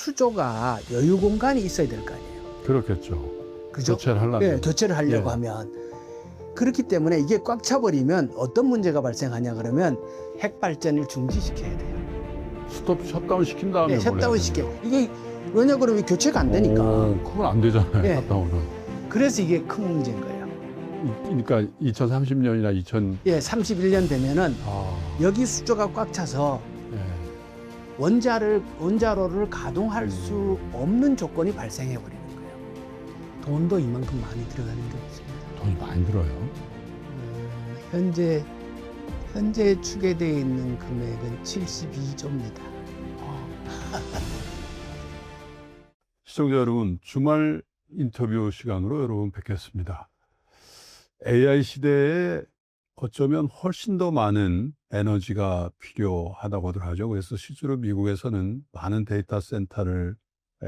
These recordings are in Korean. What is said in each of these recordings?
수조가 여유 공간이 있어야 될 거 아니에요. 그렇겠죠. 그죠? 교체를 하려면. 네, 교체를 하려고 예. 하면. 그렇기 때문에 이게 꽉 차버리면 어떤 문제가 발생하냐 그러면 핵 발전을 중지시켜야 돼요. 스톱 셧다운 시킨 다음에 네, 셧다운 시켜. 이게 왜냐 그러면 교체가 안 되니까. 그건 안 되잖아요. 예. 셧다운은. 그래서 이게 큰 문제인 거예요. 그러니까 2030년이나 2000. 예, 31년 되면은 아, 여기 수조가 꽉 차서 예. 원자로를 가동할 수 없는 조건이 발생해 버리는 거예요. 돈도 이만큼 많이 들어가는 게 없습니다. 돈이 많이 들어요. 현재 추계되어 있는 금액은 72조입니다. 시청자 여러분, 주말 인터뷰 시간으로 여러분 뵙겠습니다. AI 시대에 어쩌면 훨씬 더 많은 에너지가 필요하다고들 하죠. 그래서 실제로 미국에서는 많은 데이터 센터를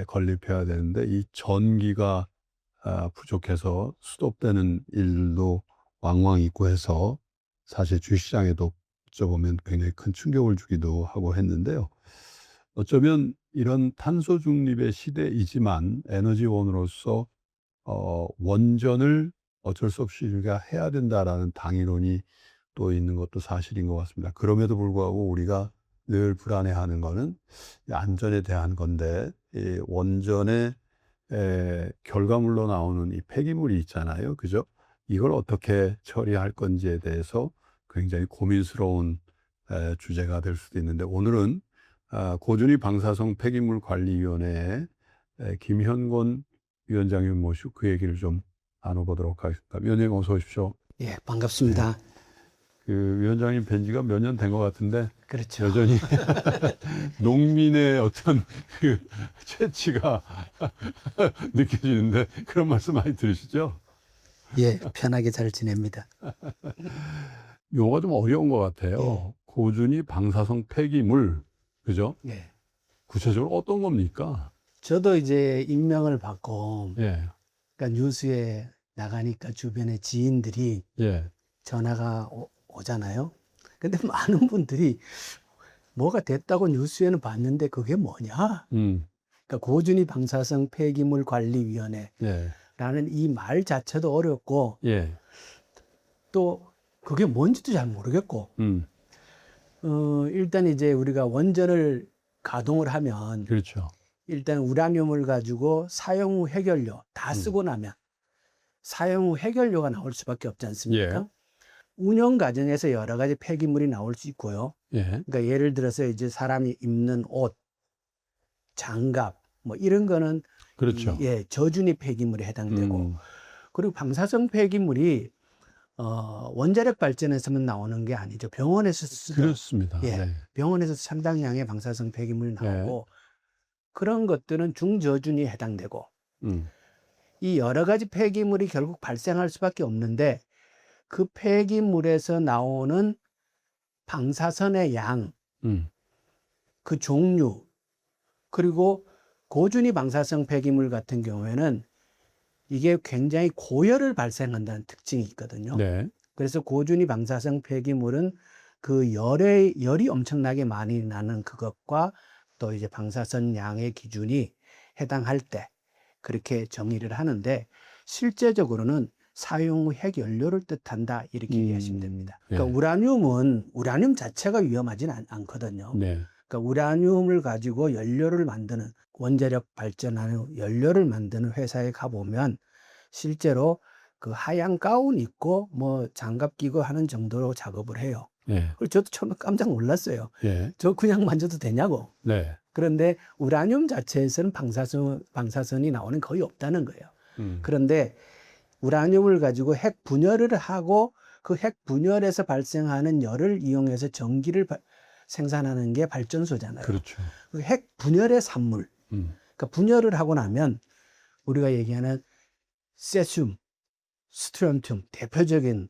건립해야 되는데 이 전기가 부족해서 스톱되는 일도 왕왕 있고 해서 사실 주식시장에도 어쩌보면 굉장히 큰 충격을 주기도 하고 했는데요. 어쩌면 이런 탄소 중립의 시대이지만 에너지원으로서 원전을 어쩔 수 없이 우리가 해야 된다라는 당위론이 또 있는 것도 사실인 것 같습니다. 그럼에도 불구하고 우리가 늘 불안해하는 거는 안전에 대한 건데 이 원전의 결과물로 나오는 이 폐기물이 있잖아요. 그죠? 이걸 어떻게 처리할 건지에 대해서 굉장히 고민스러운 주제가 될 수도 있는데 오늘은 고준위 방사성 폐기물 관리위원회의 김현권 위원장님 모시고 그 얘기를 좀 나눠보도록 하겠습니다. 위원장님 어서 오십시오. 예, 반갑습니다. 그 위원장님 뵌 지가 몇 년 된 것 같은데 그렇죠. 여전히 농민의 어떤 그 채취가 느껴지는데 그런 말씀 많이 들으시죠? 예, 편하게 잘 지냅니다. 용어가 좀 어려운 것 같아요. 예. 고준위 방사성 폐기물, 그죠? 예. 구체적으로 어떤 겁니까? 저도 이제 임명을 받고, 예, 그러니까 뉴스에 나가니까 주변에 지인들이 예, 전화가 오잖아요. 근데 많은 분들이 뭐가 됐다고 뉴스에는 봤는데 그게 뭐냐? 그러니까 고준위 방사성 폐기물 관리위원회라는 예, 이 말 자체도 어렵고 예, 또 그게 뭔지도 잘 모르겠고 일단 이제 우리가 원전을 가동을 하면 그렇죠. 일단 우라늄을 가지고 사용 후 해결료 다 쓰고 나면 사용 후 해결료가 나올 수밖에 없지 않습니까? 예. 운영 과정에서 여러 가지 폐기물이 나올 수 있고요. 예, 그러니까 예를 들어서 이제 사람이 입는 옷, 장갑 뭐 이런 거는 그렇죠. 예, 저준위 폐기물에 해당되고 그리고 방사성 폐기물이 원자력 발전에서만 나오는 게 아니죠. 병원에서 쓰던 그렇습니다. 예, 네. 병원에서 상당량의 방사성 폐기물이 나오고 그런 것들은 중저준위에 해당되고 이 여러 가지 폐기물이 결국 발생할 수밖에 없는데 그 폐기물에서 나오는 방사선의 양, 그 종류, 그리고 고준위 방사성 폐기물 같은 경우에는 이게 굉장히 고열을 발생한다는 특징이 있거든요. 네. 그래서 고준위 방사성 폐기물은 그 열이 엄청나게 많이 나는 그것과 또 이제 방사선 양의 기준이 해당할 때 그렇게 정의를 하는데 실제적으로는 사용 후 핵연료를 뜻한다 이렇게 이해하시면 됩니다. 그러니까 우라늄 자체가 위험하진 않거든요. 네. 그러니까 우라늄을 가지고 연료를 만드는 원자력 발전하는 연료를 만드는 회사에 가보면 실제로 그 하얀 가운 입고 뭐 장갑 끼고 하는 정도로 작업을 해요. 네. 그래서 저도 처음에 깜짝 놀랐어요. 예. 저 그냥 만져도 되냐고. 네. 그런데 우라늄 자체에서는 방사선이 나오는 거의 없다는 거예요. 그런데 우라늄을 가지고 핵 분열을 하고 그 핵 분열에서 발생하는 열을 이용해서 전기를 생산하는 게 발전소잖아요. 그렇죠. 그 핵 분열의 산물. 그러니까 분열을 하고 나면 우리가 얘기하는 세슘, 스트론튬 대표적인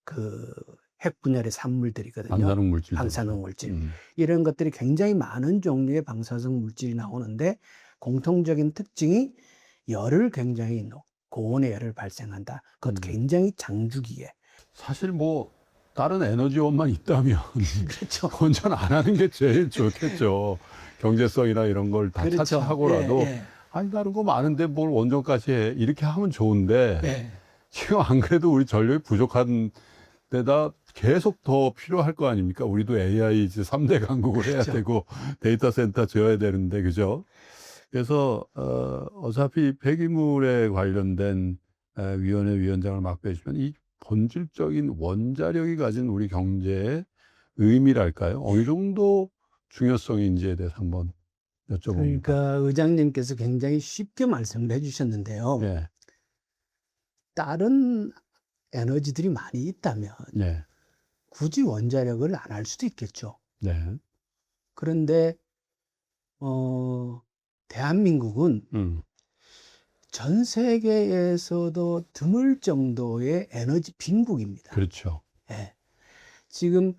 그 핵 분열의 산물들이거든요. 방사능 물질. 방사능 물질. 이런 것들이 굉장히 많은 종류의 방사성 물질이 나오는데 공통적인 특징이 열을 굉장히 고온의 열을 발생한다. 그것도 굉장히 장주기에. 사실 뭐 다른 에너지원만 있다면 그렇죠. 원전 안 하는 게 제일 좋겠죠. 경제성이나 이런 걸 다 그렇죠. 차치하고라도 예, 아니 다른 거 많은데 뭘 원전까지 해 이렇게 하면 좋은데 예. 지금 안 그래도 우리 전력이 부족한 데다 계속 더 필요할 거 아닙니까? 우리도 AI 이제 3대 강국을 해야 그렇죠. 되고 데이터 센터 지어야 되는데 그죠? 그래서 어차피 폐기물에 관련된 위원회 위원장을 맡게 해주면 이 본질적인 원자력이 가진 우리 경제의 의미랄까요? 어느 정도 중요성인지에 대해서 한번 여쭤봅니다. 그러니까 의장님께서 굉장히 쉽게 말씀을 해주셨는데요. 예, 다른 에너지들이 많이 있다면 네, 굳이 원자력을 안 할 수도 있겠죠. 네, 그런데 대한민국은 전 세계에서도 드물 정도의 에너지 빈국입니다. 그렇죠. 예. 지금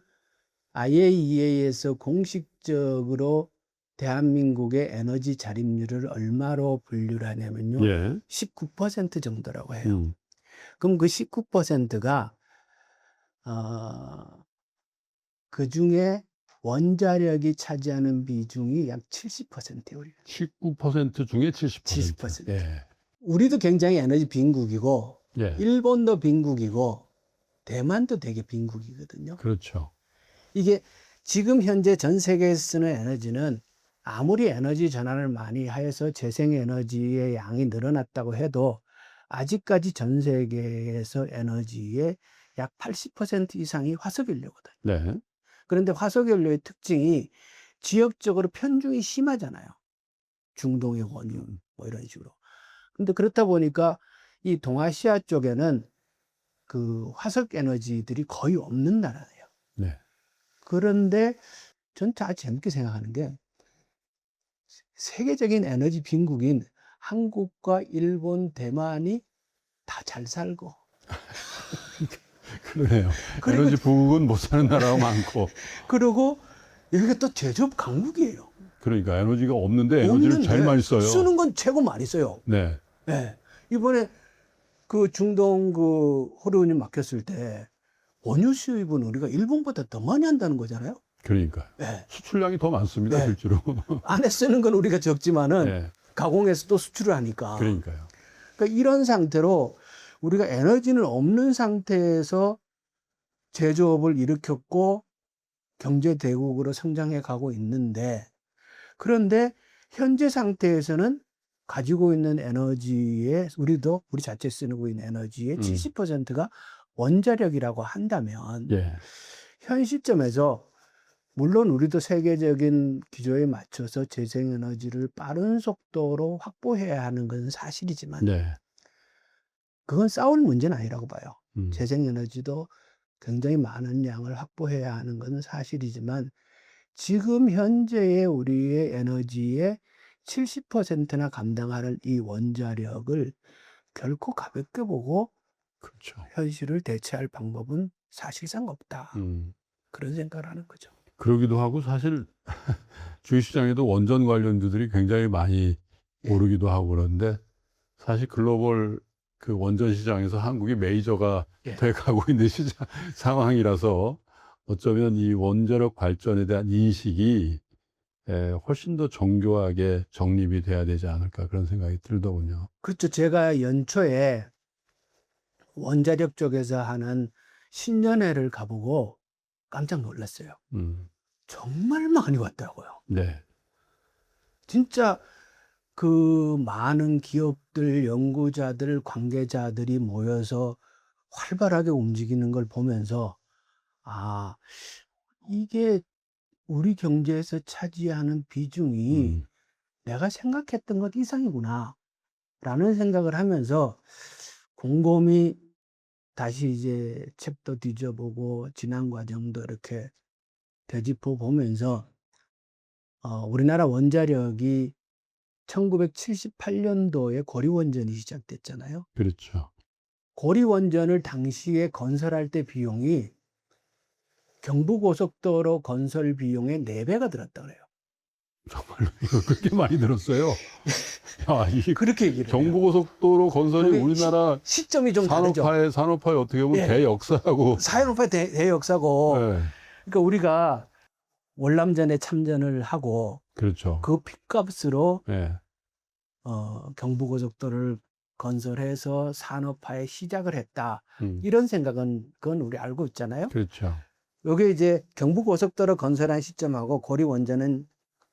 IAEA에서 공식적으로 대한민국의 에너지 자립률을 얼마로 분류를 하냐면요. 예, 19% 정도라고 해요. 그럼 그 19%가 그 중에 원자력이 차지하는 비중이 약 70%예요. 우리가. 19% 중에 70%. 70%. 예, 우리도 굉장히 에너지 빈국이고 예, 일본도 빈국이고 대만도 되게 빈국이거든요. 그렇죠. 이게 지금 현재 전 세계에서 쓰는 에너지는 아무리 에너지 전환을 많이 해서 재생에너지의 양이 늘어났다고 해도 아직까지 전 세계에서 에너지의 약 80% 이상이 화석연료거든요. 네, 그런데 화석연료의 특징이 지역적으로 편중이 심하잖아요. 중동의 원유 뭐 이런 식으로. 근데 그렇다 보니까 이 동아시아 쪽에는 그 화석 에너지들이 거의 없는 나라예요. 네, 그런데 전 아주 재밌게 생각하는 게 세계적인 에너지 빈국인 한국과 일본, 대만이 다 잘 살고 그러네요. 그리고- 에너지 부국은 못 사는 나라가 많고. 그리고 여기가 또 제조업 강국이에요. 그러니까 에너지가 없는데 에너지를 없는데 제일 많이 써요. 쓰는 건 최고 많이 써요. 네, 네. 이번에 그 중동 그 호르몬이 막혔을 때 원유 수입은 우리가 일본보다 더 많이 한다는 거잖아요. 그러니까 네. 수출량이 더 많습니다, 네. 실제로. 안에 쓰는 건 우리가 적지만은 네, 가공해서 또 수출을 하니까. 그러니까요. 그러니까 이런 상태로 우리가 에너지는 없는 상태에서 제조업을 일으켰고 경제 대국으로 성장해 가고 있는데, 그런데 현재 상태에서는 가지고 있는 에너지의 우리 자체 쓰고 있는 에너지의 70%가 원자력이라고 한다면 예, 현 시점에서 물론 우리도 세계적인 기조에 맞춰서 재생에너지를 빠른 속도로 확보해야 하는 건 사실이지만 네, 그건 싸울 문제는 아니라고 봐요. 음, 재생에너지도 굉장히 많은 양을 확보해야 하는 것은 사실이지만 지금 현재의 우리의 에너지의 70%나 감당하는 이 원자력을 결코 가볍게 보고 그렇죠. 현실을 대체할 방법은 사실상 없다. 그런 생각을 하는 거죠. 그러기도 하고 사실 주식시장에도 원전 관련주들이 굉장히 많이 예. 오르기도 하고 그런데 사실 글로벌 그 원전 시장에서 한국이 메이저가 예. 돼 가고 있는 시장 상황이라서 어쩌면 이 원자력 발전에 대한 인식이 훨씬 더 정교하게 정립이 돼야 되지 않을까 그런 생각이 들더군요. 그렇죠. 제가 연초에 원자력 쪽에서 하는 신년회를 가보고 깜짝 놀랐어요. 정말 많이 왔더라고요. 네, 진짜 그 많은 기업들, 연구자들, 관계자들이 모여서 활발하게 움직이는 걸 보면서 아, 이게 우리 경제에서 차지하는 비중이 내가 생각했던 것 이상이구나 라는 생각을 하면서 곰곰이 다시 이제 책도 뒤져보고 지난 과정도 이렇게 되짚어 보면서 우리나라 원자력이 1978년도에 고리원전이 시작됐잖아요. 그렇죠. 고리원전을 당시에 건설할 때 비용이 경부고속도로 건설 비용의 4배가 들었다 그래요. 정말로 이거 그렇게 많이 들었어요. 야, 이 그렇게 얘기를 해요. 경부고속도로 건설이 그게 우리나라 시점이 좀 다르죠. 산업화에 어떻게 보면 예. 대역사하고. 사연오파 대역사고 네. 그러니까 우리가 월남전에 참전을 하고 그렇죠. 그 핏값으로 예. 경부고속도로를 건설해서 산업화에 시작을 했다. 음. 이런 생각은 그건 우리 알고 있잖아요. 그렇죠. 요게 이제 경부고속도로 건설한 시점하고 고리 원전은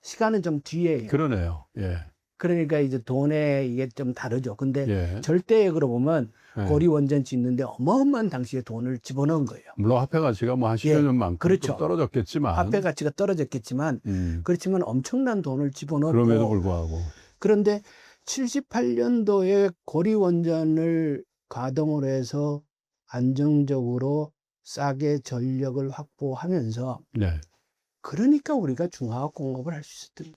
시간은 좀 뒤에예요. 그러네요. 예. 그러니까 이제 돈에 이게 좀 다르죠. 근데 예. 절대액으로 보면 예. 고리 원전 짓는데 어마어마한 당시에 돈을 집어넣은 거예요. 물론 화폐 가치가 뭐 한 10여 예, 년만큼 그렇죠. 좀 떨어졌겠지만 화폐 가치가 떨어졌겠지만 그렇지만 엄청난 돈을 집어넣고 그럼에도 불구하고 그런데 78년도에 고리 원전을 가동을 해서 안정적으로 싸게 전력을 확보하면서 네. 그러니까 우리가 중화학 공업을 할 수 있었던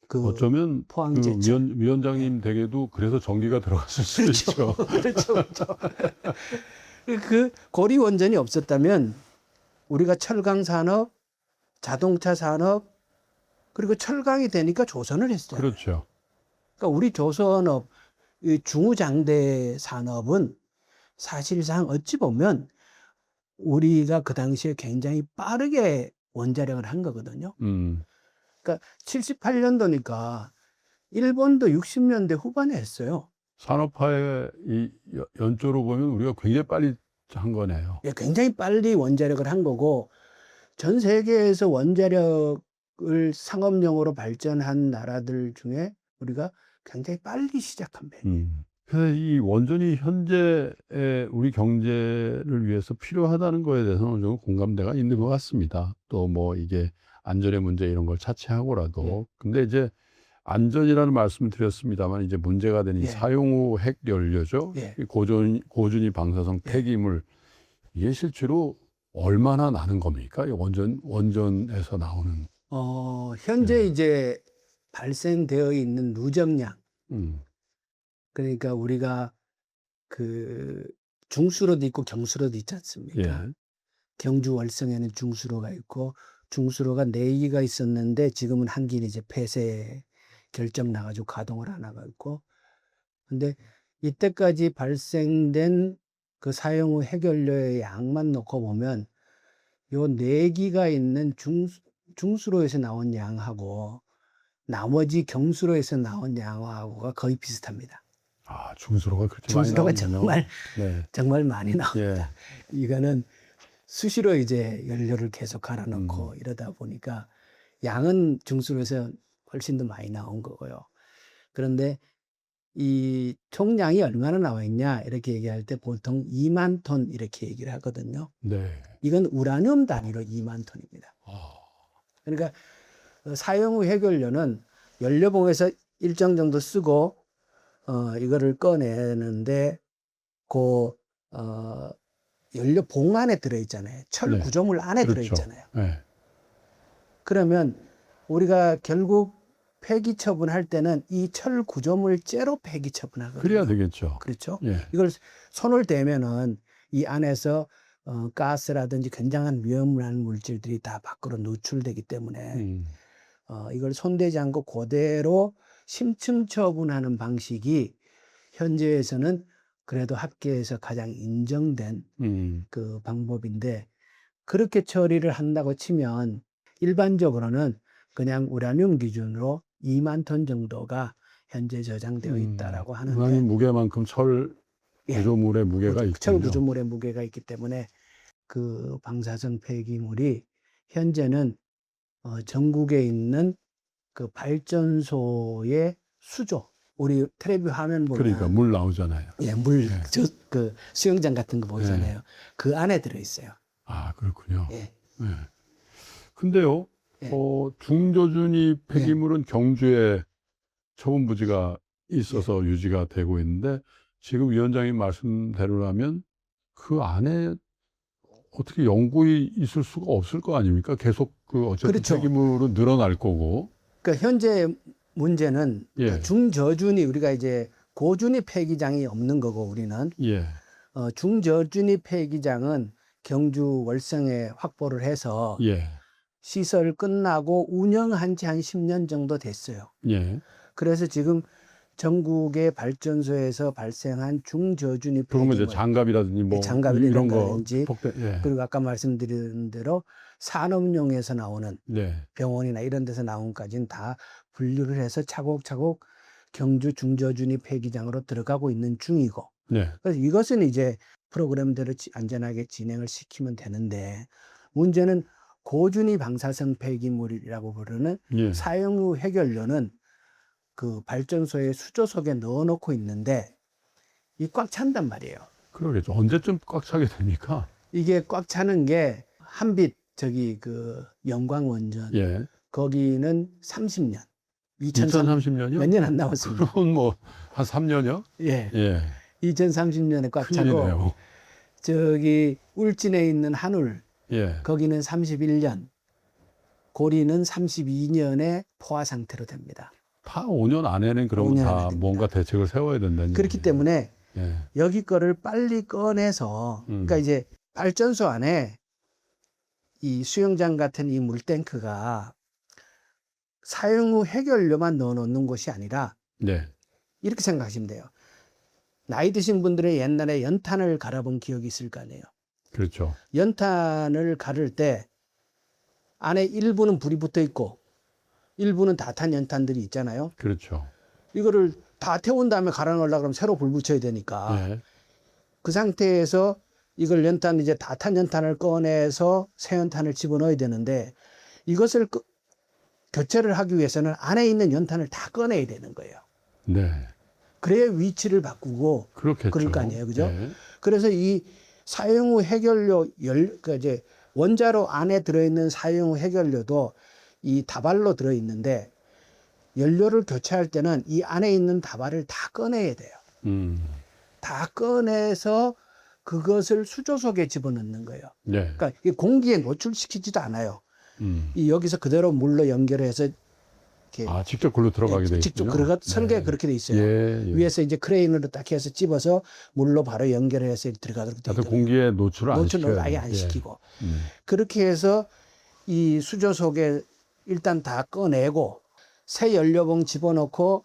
그 어쩌면 포항 그 제철. 위원장님 댁에도 그래서 전기가 들어갔을 수도 있죠. 그렇죠. 그렇죠. 그 고리 원전이 없었다면 우리가 철강 산업, 자동차 산업 그리고 철강이 되니까 조선을 했어요. 그렇죠. 그러니까 우리 조선업 이 중후장대 산업은 사실상 어찌 보면 우리가 그 당시에 굉장히 빠르게 원자력을 한 거거든요. 그러니까 78년도니까 일본도 60년대 후반에 했어요. 산업화의 이 연조로 보면 우리가 굉장히 빨리 한 거네요. 예, 굉장히 빨리 원자력을 한 거고 전 세계에서 원자력을 상업용으로 발전한 나라들 중에 우리가 굉장히 빨리 시작한 편이에요. 그래서 이 원전이 현재의 우리 경제를 위해서 필요하다는 거에 대해서는 어느 정도 공감대가 있는 것 같습니다. 또 뭐 이게 안전의 문제 이런 걸 차치하고라도. 예. 근데 이제 안전이라는 말씀을 드렸습니다만 이제 문제가 되는 이 예. 사용 후 핵 연료죠. 예. 이 고준위 방사성 폐기물 이게 실제로 얼마나 나는 겁니까? 이 원전에서 나오는. 현재 이제 발생되어 있는 누적량 그러니까 우리가 그 중수로도 있고 경수로도 있지 않습니까? 예. 경주 월성에는 중수로가 있고 중수로가 4기가 있었는데 지금은 1기는 이제 폐쇄 결정 나가지고 가동을 안 하고 있고 근데 이때까지 발생된 그 사용 후 핵연료의 양만 놓고 보면 요 4기가 있는 중수로에서 나온 양하고 나머지 경수로에서 나온 양하고가 거의 비슷합니다. 아, 중수로가 그렇게 중수로가 많이 나오군요. 정말 많이 나옵니다. 예. 이거는 수시로 이제 연료를 계속 갈아넣고 이러다 보니까 양은 중수로에서 훨씬 더 많이 나온 거고요. 그런데 이 총량이 얼마나 나와 있냐 이렇게 얘기할 때 보통 2만 톤 이렇게 얘기를 하거든요. 네. 이건 우라늄 단위로 2만 톤입니다. 그러니까 사용 후 핵연료는 연료봉에서 일정 정도 쓰고 이거를 꺼내는데 그 연료봉 안에 들어있잖아요. 철 네. 구조물 안에 그렇죠. 들어있잖아요. 네. 그러면 우리가 결국 폐기 처분할 때는 이 철 구조물째로 폐기 처분하거든요. 그래야 되겠죠. 그렇죠. 예. 이걸 손을 대면은 이 안에서 가스라든지 굉장한 위험한 물질들이 다 밖으로 누출되기 때문에 이걸 손대지 않고 그대로 심층 처분하는 방식이 현재에서는 그래도 학계에서 가장 인정된 그 방법인데 그렇게 처리를 한다고 치면 일반적으로는 그냥 우라늄 기준으로 2만 톤 정도가 현재 저장되어 있다라고 하는데 우라늄 무게만큼 철 구조물의 무게가 있군요. 철 구조물의 무게가 있기 때문에 그 방사성 폐기물이 현재는 전국에 있는 그 발전소의 수조 우리 텔레비 화면 보면 그러니까 물 나오잖아요. 예, 그 수영장 같은 거 보이잖아요. 그 안에 들어 있어요. 아, 그렇군요. 예. 예. 근데요, 예. 중저준위 폐기물은 경주에 처분 부지가 있어서 유지가 되고 있는데 지금 위원장님 말씀대로라면 그 안에 어떻게 영구히 있을 수가 없을 거 아닙니까? 계속 그 어쨌든 그렇죠. 폐기물은 늘어날 거고. 그러니까 현재 문제는 예. 중저준위 우리가 이제 고준위 폐기장이 없는 거고 우리는 예. 중저준위 폐기장은 경주 월성에 확보를 해서 예. 시설 끝나고 운영한 지 한 10년 정도 됐어요. 예. 그래서 지금 전국의 발전소에서 발생한 중저준위 그러면 이제 폐기물, 장갑이라든지 뭐 이런 거 장갑이라든지 예. 그리고 아까 말씀드린 대로 산업용에서 나오는 네. 병원이나 이런 데서 나온 까지는 다 분류를 해서 차곡차곡 경주 중저준위 폐기장으로 들어가고 있는 중이고, 네. 그래서 이것은 이제 프로그램대로 안전하게 진행을 시키면 되는데, 문제는 고준위 방사성 폐기물이라고 부르는 예. 사용 후 해결료는 그 발전소의 수조 속에 넣어놓고 있는데 이 꽉 찬단 말이에요. 그러겠죠. 언제쯤 꽉 차게 됩니까? 이게 꽉 차는 게 한빛 저기 그 영광 원전 예. 거기는 30년, 2030년이요? 몇 년 안 남았습니다. 그럼 뭐 한 3년이요? 예, 예. 2030년에 꽉 차고 큰일이네요. 저기 울진에 있는 한울 예. 거기는 31년, 고리는 32년에 포화 상태로 됩니다. 다 5년 안에는 그러면 5년 다 안에 됩니다. 뭔가 대책을 세워야 된다는 그렇기 얘기예요. 때문에 예. 여기 거를 빨리 꺼내서, 그러니까 이제 발전소 안에 이 수영장 같은 이 물탱크가 사용 후 해결료만 넣어놓는 곳이 아니라 네. 이렇게 생각하시면 돼요. 나이 드신 분들의 옛날에 연탄을 갈아본 기억이 있을 거 아니에요. 그렇죠. 연탄을 가를 때 안에 일부는 불이 붙어 있고 일부는 다 탄 연탄들이 있잖아요. 그렇죠. 이거를 다 태운 다음에 갈아 넣으려고 그러면 새로 불 붙여야 되니까 예. 그 상태에서 이걸 연탄 이제 다 탄 연탄을 꺼내서 새 연탄을 집어넣어야 되는데 이것을 교체를 하기 위해서는 안에 있는 연탄을 다 꺼내야 되는 거예요. 네. 그래야 위치를 바꾸고 그렇겠죠. 그럴 거 아니에요. 그죠? 예. 그래서 이 사용 후 해결료 그러니까 이제 원자로 안에 들어있는 사용 후 해결료도 이 다발로 들어있는데 연료를 교체할 때는 이 안에 있는 다발을 다 꺼내야 돼요. 다 꺼내서 그것을 수조 속에 집어넣는 거예요. 네. 그러니까 이 공기에 노출시키지도 않아요. 음. 이 여기서 그대로 물로 연결해서 이렇게 아, 직접 글로 들어가게 돼 있군요. 직접 설계가 그렇게 돼 있어요. 예, 예. 위에서 이제 크레인으로 딱 해서 집어서 물로 바로 연결해서 들어가도록 돼 하여튼 있거든요. 공기에 노출을 안 노출을 시켜요. 아예 안 예. 시키고 음. 그렇게 해서 이 수조 속에 일단 다 꺼내고 새 연료봉 집어넣고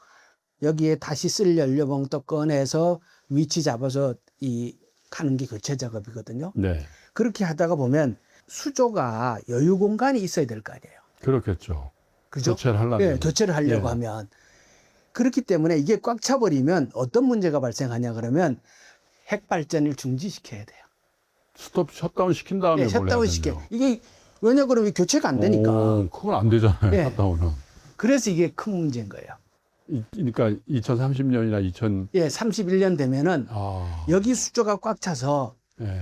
여기에 다시 쓸 연료봉 또 꺼내서 위치 잡아서 이 가는 게 교체 작업이거든요. 네. 그렇게 하다가 보면 수조가 여유 공간이 있어야 될 거 아니에요. 그렇겠죠. 그죠? 교체를 하려면. 예, 교체를 하려고 예. 하면. 그렇기 때문에 이게 꽉 차버리면 어떤 문제가 발생하냐 그러면 핵발전을 중지시켜야 돼요. 스톱 샷다운 시킨 다음에 예, 뭘 해야 샷다운 시켜. 되나요? 이게 왜냐 그러면 교체가 안 되니까. 그건 안 되잖아요. 예. 샷다운은. 그래서 이게 큰 문제인 거예요. 그러니까 2030년이나 2000 예, 31년 되면은 여기 수조가 꽉 차서 예.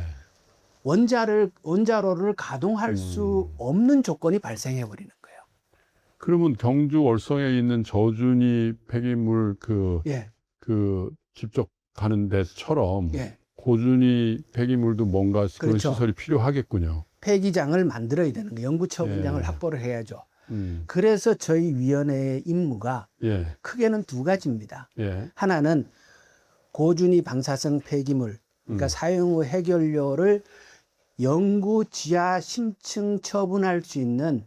원자로를 가동할 수 없는 조건이 발생해 버리는 거예요. 그러면 경주 월성에 있는 저준위 폐기물 예, 그 직접 가는 데처럼 예. 고준위 폐기물도 뭔가 그런 그렇죠. 시설이 필요하겠군요. 폐기장을 만들어야 되는 거예요. 연구처분장을 예. 확보를 해야죠. 음. 그래서 저희 위원회의 임무가 예. 크게는 두 가지입니다. 예. 하나는 고준위 방사성 폐기물, 그러니까 사용 후 해결료를 영구 지하 심층 처분할 수 있는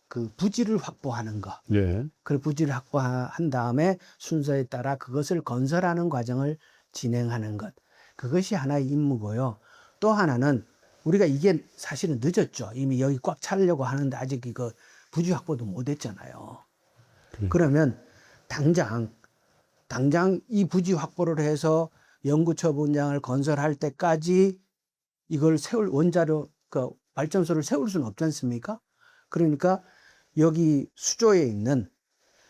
그 부지를 확보하는 것. 예. 그 부지를 확보한 다음에 순서에 따라 그것을 건설하는 과정을 진행하는 것. 그것이 하나의 임무고요. 또 하나는 우리가 이게 사실은 늦었죠. 이미 여기 꽉 차려고 하는데 아직 이거 부지 확보도 못 했잖아요. 그러면 당장 이 부지 확보를 해서 연구처분장을 건설할 때까지 이걸 원자로 그 발전소를 세울 수는 없지 않습니까? 그러니까 여기 수조에 있는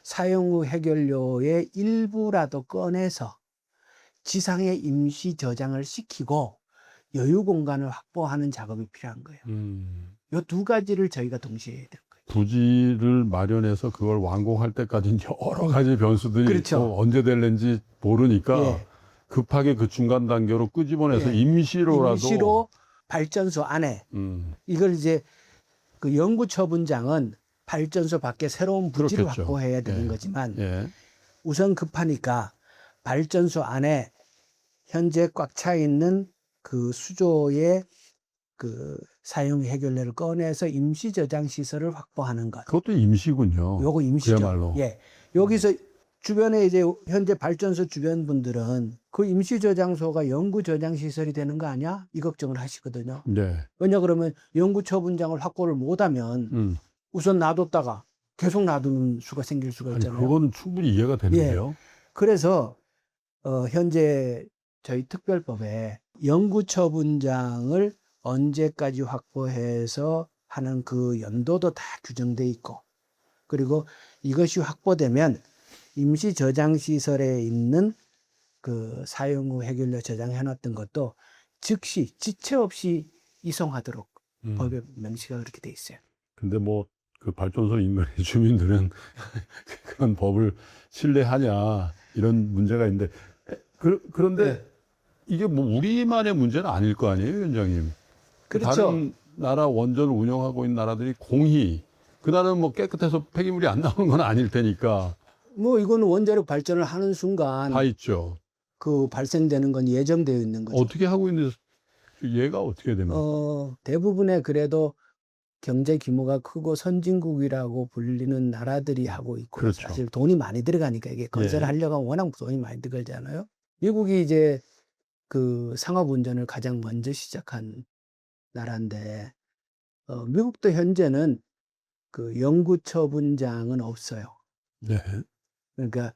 사용 후 해결료의 일부라도 꺼내서 지상에 임시 저장을 시키고 여유 공간을 확보하는 작업이 필요한 거예요. 이 두 가지를 저희가 동시에 해야 되는 거예요. 부지를 마련해서 그걸 완공할 때까지는 여러 가지 변수들이 그렇죠. 있고 언제 될는지 모르니까 예. 급하게 그 중간 단계로 끄집어내서 예. 임시로라도 임시로 발전소 안에 이걸 이제 그 연구처분장은 발전소 밖에 새로운 부지를 그렇겠죠. 확보해야 되는 예. 거지만 예. 우선 급하니까 발전소 안에 현재 꽉 차 있는 그 수조의 그 사용 해결료를 꺼내서 임시 저장 시설을 확보하는 것. 그것도 임시군요. 요거 임시죠. 그야말로. 예. 여기서 주변에 이제 현재 발전소 주변 분들은 그 임시 저장소가 영구 저장 시설이 되는 거 아니야? 이 걱정을 하시거든요. 네. 왜냐 그러면 영구 처분장을 확보를 못하면 우선 놔뒀다가 계속 놔두는 수가 생길 수가 아니, 있잖아요. 그건 충분히 이해가 되는데요. 그래서 현재 저희 특별법에 영구 처분장을 언제까지 확보해서 하는 그 연도도 다 규정돼 있고, 그리고 이것이 확보되면 임시 저장 시설에 있는 그 사용 후 해결료 저장해놨던 것도 즉시 지체 없이 이송하도록 법에 명시가 그렇게 돼 있어요. 근데 뭐 그 발전소 인근의 주민들은 그런 법을 신뢰하냐 이런 문제가 있는데 그런데 이게 뭐 우리만의 문제는 아닐 거 아니에요, 위원장님? 그렇죠. 다른 나라 원전을 운영하고 있는 나라들이 공히 그날은 뭐 깨끗해서 폐기물이 안 나오는 건 아닐 테니까 뭐 이거는 원자력 발전을 하는 순간 다 있죠. 그 발생되는 건 예정되어 있는 거죠. 어떻게 하고 있는지 얘가 어떻게 됩니까? 대부분의 그래도 경제 규모가 크고 선진국이라고 불리는 나라들이 하고 있고, 그렇죠. 사실 돈이 많이 들어가니까 이게 건설하려고 하면 워낙 돈이 많이 들어가잖아요. 미국이 이제 그 상업 운전을 가장 먼저 시작한 나라인데, 미국도 현재는 그 영구 처분장은 없어요. 네. 그러니까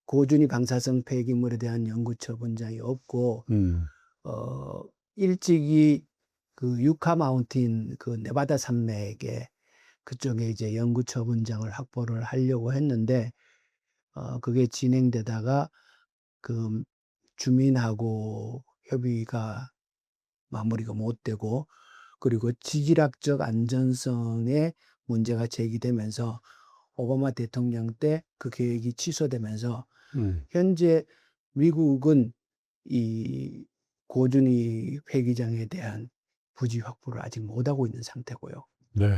고준위 방사성 폐기물에 대한 영구 처분장이 없고, 일찍이 그 유카 마운틴 그 네바다 산맥에 그쪽에 이제 영구 처분장을 확보를 하려고 했는데, 그게 진행되다가 그 주민하고 협의가 마무리가 못 되고, 그리고 지질학적 안전성에 문제가 제기되면서 오바마 대통령 때 그 계획이 취소되면서 현재 미국은 이 고준위 폐기장에 대한 부지 확보를 아직 못하고 있는 상태고요. 네.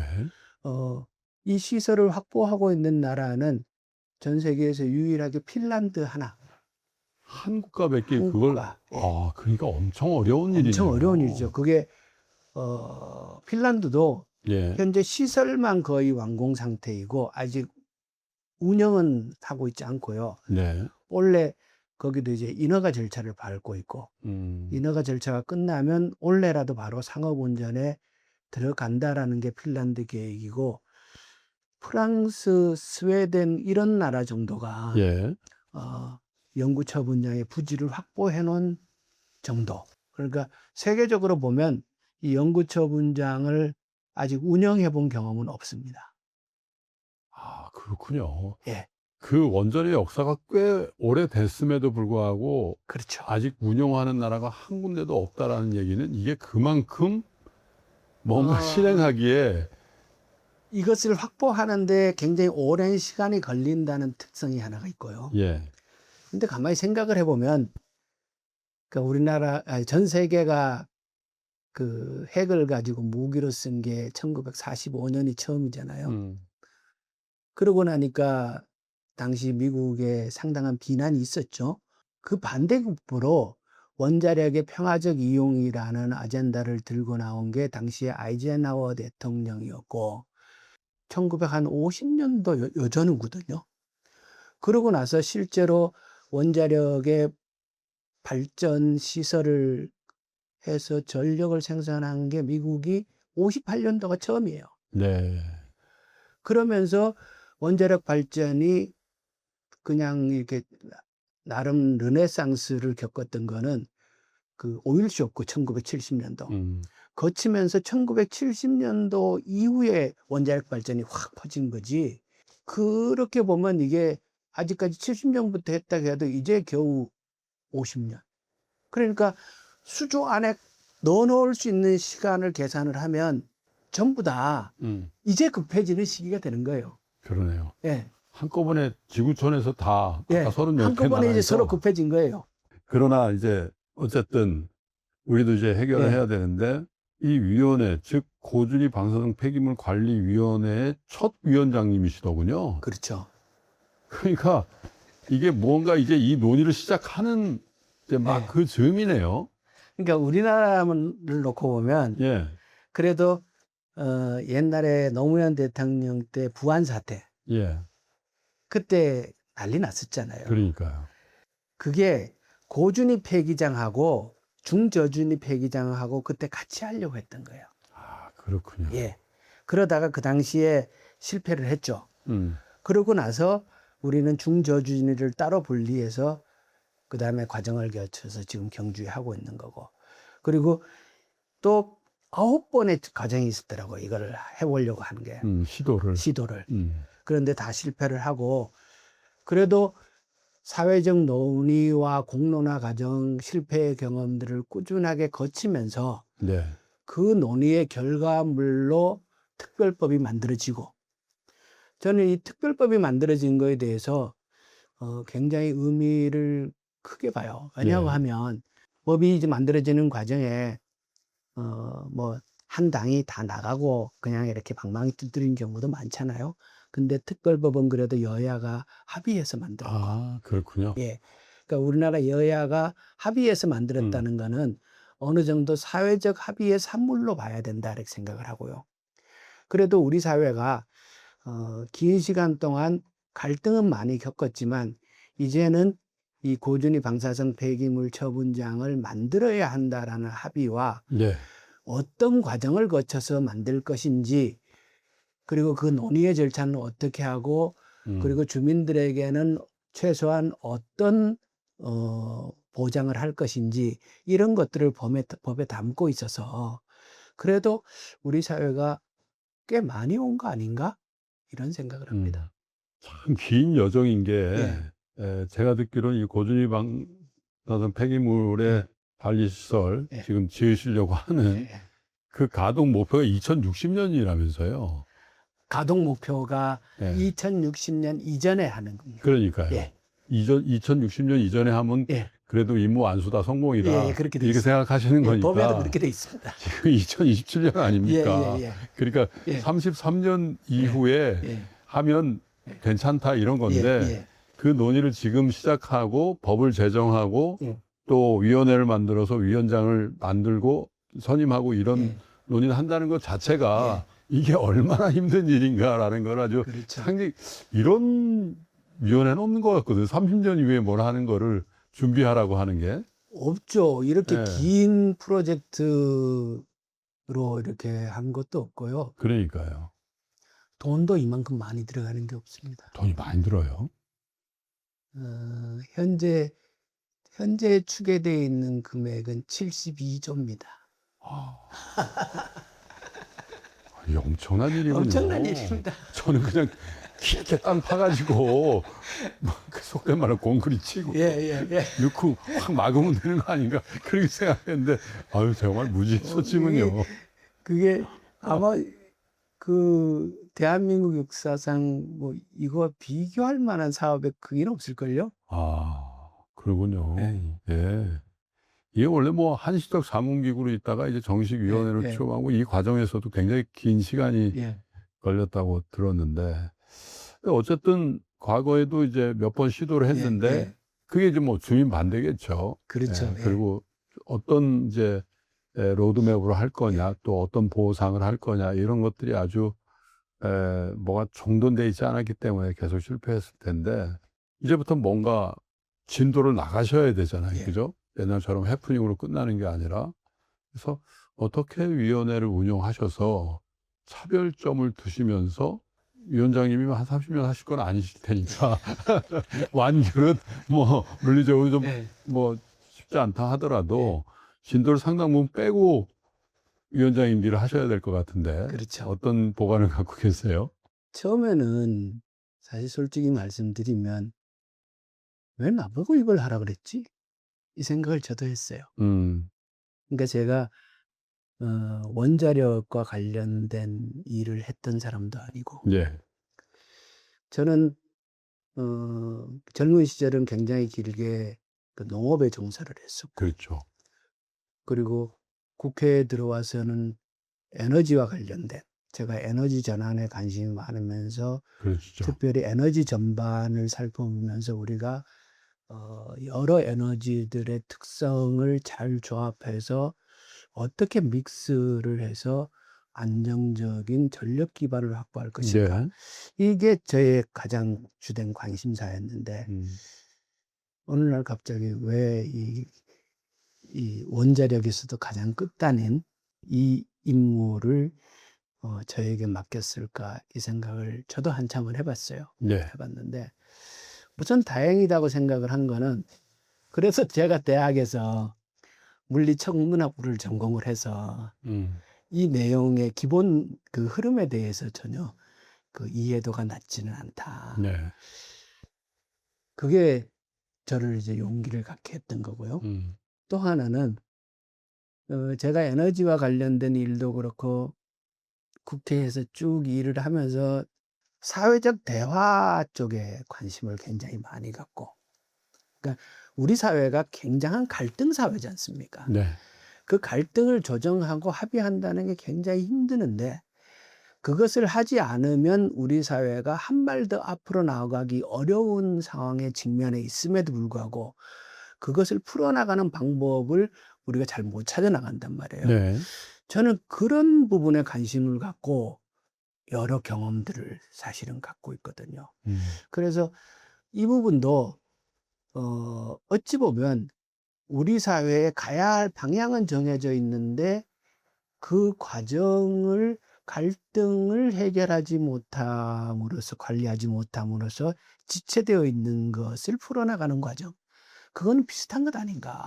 이 시설을 확보하고 있는 나라는 전 세계에서 유일하게 핀란드 하나. 한 국가밖에 한 그걸 국가. 예. 그러니까 엄청 어려운 일이네요. 엄청 어려운 일이죠. 그게 핀란드도 예. 현재 시설만 거의 완공 상태이고 아직 운영은 하고 있지 않고요. 네. 원래 거기도 이제 인허가 절차를 밟고 있고, 인허가 절차가 끝나면 올해라도 바로 상업운전에 들어간다라는 게 핀란드 계획이고, 프랑스, 스웨덴 이런 나라 정도가 예. 영구 처분장의 부지를 확보해 놓은 정도. 그러니까 세계적으로 보면 이 영구 처분장을 아직 운영해 본 경험은 없습니다. 그렇군요. 예. 그 원전의 역사가 꽤 오래됐음에도 불구하고 그렇죠. 아직 운영하는 나라가 한 군데도 없다라는 얘기는 이게 그만큼 뭔가 실행하기에 이것을 확보하는데 굉장히 오랜 시간이 걸린다는 특성이 하나가 있고요. 예. 근데 가만히 생각을 해보면, 그러니까 우리나라, 전 세계가 그 핵을 가지고 무기로 쓴 게 1945년이 처음이잖아요. 그러고 나니까 당시 미국에 상당한 비난이 있었죠. 그 반대급부로 원자력의 평화적 이용이라는 아젠다를 들고 나온 게 당시에 아이젠하워 대통령이었고, 1950년도 여전이거든요. 그러고 나서 실제로 원자력의 발전 시설을 해서 전력을 생산한 게 미국이 58년도가 처음이에요. 네. 그러면서 원자력 발전이 그냥 이렇게 나름 르네상스를 겪었던 거는 그 오일 쇼크 1970년도. 거치면서 1970년도 이후에 원자력 발전이 확 퍼진 거지. 그렇게 보면 이게 아직까지 70년부터 했다 해도 이제 겨우 50년. 그러니까 수조 안에 넣어놓을 수 있는 시간을 계산을 하면 전부 다 이제 급해지는 시기가 되는 거예요. 그러네요. 예. 한꺼번에 지구촌에서 다 예. 30개 한꺼번에 이제 나라에서 서로 급해진 거예요. 그러나 이제 어쨌든 우리도 이제 해결을 예. 해야 되는데 이 위원회, 즉 고준위 방사성 폐기물 관리위원회의 첫 위원장님이시더군요. 그렇죠. 그러니까 이게 뭔가 이제 이 논의를 시작하는 이제 막 그 즈음이네요. 그러니까 우리나라를 놓고 보면 예. 그래도 옛날에 노무현 대통령 때 부안 사태 예. 그때 난리 났었잖아요. 그러니까요. 그게 고준위 폐기장하고 중저준위 폐기장하고 그때 같이 하려고 했던 거예요. 아, 그렇군요. 예. 그러다가 그 당시에 실패를 했죠. 음, 그러고 나서 우리는 중저준위를 따로 분리해서 그 다음에 과정을 거쳐서 지금 경주에 하고 있는 거고. 그리고 또 9번의 과정이 있었더라고요. 이거를 해보려고 하는 게. 시도를. 음, 그런데 다 실패를 하고, 그래도 사회적 논의와 공론화 과정 실패의 경험들을 꾸준하게 거치면서 네, 그 논의의 결과물로 특별법이 만들어지고, 저는 이 특별법이 만들어진 거에 대해서 굉장히 의미를 크게 봐요. 왜냐하고 네. 하면 법이 이제 만들어지는 과정에 뭐 한 당이 다 나가고 그냥 이렇게 방망이 두드린 경우도 많잖아요. 근데 특별법은 그래도 여야가 합의해서 만든 거. 아, 그렇군요. 예. 그러니까 우리나라 여야가 합의해서 음, 만들었다는 거는 어느 정도 사회적 합의의 산물로 봐야 된다 이렇게 생각을 하고요. 그래도 우리 사회가 긴 시간 동안 갈등은 많이 겪었지만 이제는 이 고준위 방사성 폐기물 처분장을 만들어야 한다라는 합의와 네, 어떤 과정을 거쳐서 만들 것인지, 그리고 그 논의의 절차는 어떻게 하고, 그리고 주민들에게는 최소한 어떤 보장을 할 것인지, 이런 것들을 법에 담고 있어서 그래도 우리 사회가 꽤 많이 온 거 아닌가 이런 생각을 합니다. 참 긴 여정인 게, 예. 제가 듣기로는 이 고준위 방사선 폐기물의 예. 관리시설 예. 지금 지으시려고 하는 예. 그 가동 목표가 2060년이라면서요. 가동 목표가 예. 2060년 이전에 하는 겁니다. 그러니까요. 예. 2060년 이전에 하면 예. 그래도 임무 완수다, 성공이다. 예, 예, 그렇게 돼 이렇게 있습니다. 생각하시는 예, 법에도 거니까. 그렇게 돼 있습니다. 지금 2027년 아닙니까? 예. 그러니까 예. 33년 이후에 예. 하면 괜찮다 이런 건데, 예. 그 논의를 지금 시작하고 법을 제정하고 예. 또 위원회를 만들어서 위원장을 만들고 선임하고 이런 예. 논의를 한다는 것 자체가 이게 얼마나 힘든 일인가라는 걸 아주 그렇죠. 상당히, 이런 위원회는 없는 것 같거든요. 30년 이후에 뭘 하는 거를 준비하라고 하는 게. 없죠. 이렇게 예. 긴 프로젝트로 이렇게 한 것도 없고요. 그러니까요. 돈도 이만큼 많이 들어가는 게 없습니다. 돈이 많이 들어요. 현재 추계되어 있는 금액은 72조입니다. 이게 엄청난 일이군요. 엄청난 일입니다. 저는 그냥 이렇게 땅 파가지고 그 속된 말로 공구리 치고 예. 넣고 확 막으면 되는 거 아닌가 그렇게 생각했는데, 아유 정말 무지소침은요. 그게 아마 그 대한민국 역사상 뭐 이거 비교할 만한 사업의 크기는 없을걸요? 아, 그러군요. 예. 예. 이게 원래 뭐 한시적 자문기구로 있다가 이제 정식 위원회로 예. 취업하고 이 과정에서도 굉장히 긴 시간이 예. 걸렸다고 들었는데, 어쨌든 과거에도 이제 몇 번 시도를 했는데 예. 그게 이제 뭐 주민 반대겠죠. 그렇죠. 예. 그리고 어떤 이제 로드맵으로 할 거냐, 또 어떤 보상을 할 거냐, 이런 것들이 아주 뭐가 정돈돼 있지 않았기 때문에 계속 실패했을 텐데, 이제부터 뭔가 진도를 나가셔야 되잖아요. 예. 그죠? 옛날처럼 해프닝으로 끝나는 게 아니라. 그래서 어떻게 위원회를 운영하셔서 차별점을 두시면서, 위원장님이 한 30년 하실 건 아니실 테니까 완결은 뭐 물리적으로 좀 예. 뭐 쉽지 않다 하더라도 진도를 상당 부분 빼고 위원장님 일을 하셔야 될 것 같은데, 그렇죠. 어떤 보관을 갖고 계세요? 처음에는 사실 솔직히 말씀드리면 왜 나보고 이걸 하라 그랬지? 이 생각을 저도 했어요. 그러니까 제가 원자력과 관련된 일을 했던 사람도 아니고, 예, 저는 젊은 시절은 굉장히 길게 그 농업에 종사를 했었고, 그렇죠. 그리고 국회에 들어와서는 에너지와 관련된, 제가 에너지 전환에 관심이 많으면서 그렇죠. 특별히 에너지 전반을 살펴보면서 우리가 여러 에너지들의 특성을 잘 조합해서 어떻게 믹스를 해서 안정적인 전력 기반을 확보할 것인가. 네. 이게 저의 가장 주된 관심사였는데 어느 날 갑자기 왜 이 원자력에서도 가장 끝단인 이 임무를 저에게 맡겼을까 이 생각을 저도 한참을 해봤어요. 네. 해봤는데 우선 다행이라고 생각을 한 거는 그래서 제가 대학에서 물리천문학부를 전공을 해서 이 내용의 기본 그 흐름에 대해서 전혀 그 이해도가 낮지는 않다. 네. 그게 저를 이제 용기를 갖게 했던 거고요. 또 하나는 제가 에너지와 관련된 일도 그렇고 국회에서 쭉 일을 하면서 사회적 대화 쪽에 관심을 굉장히 많이 갖고, 그러니까 우리 사회가 굉장한 갈등 사회지 않습니까? 네. 그 갈등을 조정하고 합의한다는 게 굉장히 힘드는데 그것을 하지 않으면 우리 사회가 한 발 더 앞으로 나아가기 어려운 상황에 직면해 있음에도 불구하고 그것을 풀어나가는 방법을 우리가 잘 못 찾아 나간단 말이에요. 네. 저는 그런 부분에 관심을 갖고 여러 경험들을 사실은 갖고 있거든요. 그래서 이 부분도 어찌 보면 우리 사회에 가야 할 방향은 정해져 있는데 그 과정을 갈등을 해결하지 못함으로써 관리하지 못함으로써 지체되어 있는 것을 풀어나가는 과정. 그거는 비슷한 것 아닌가.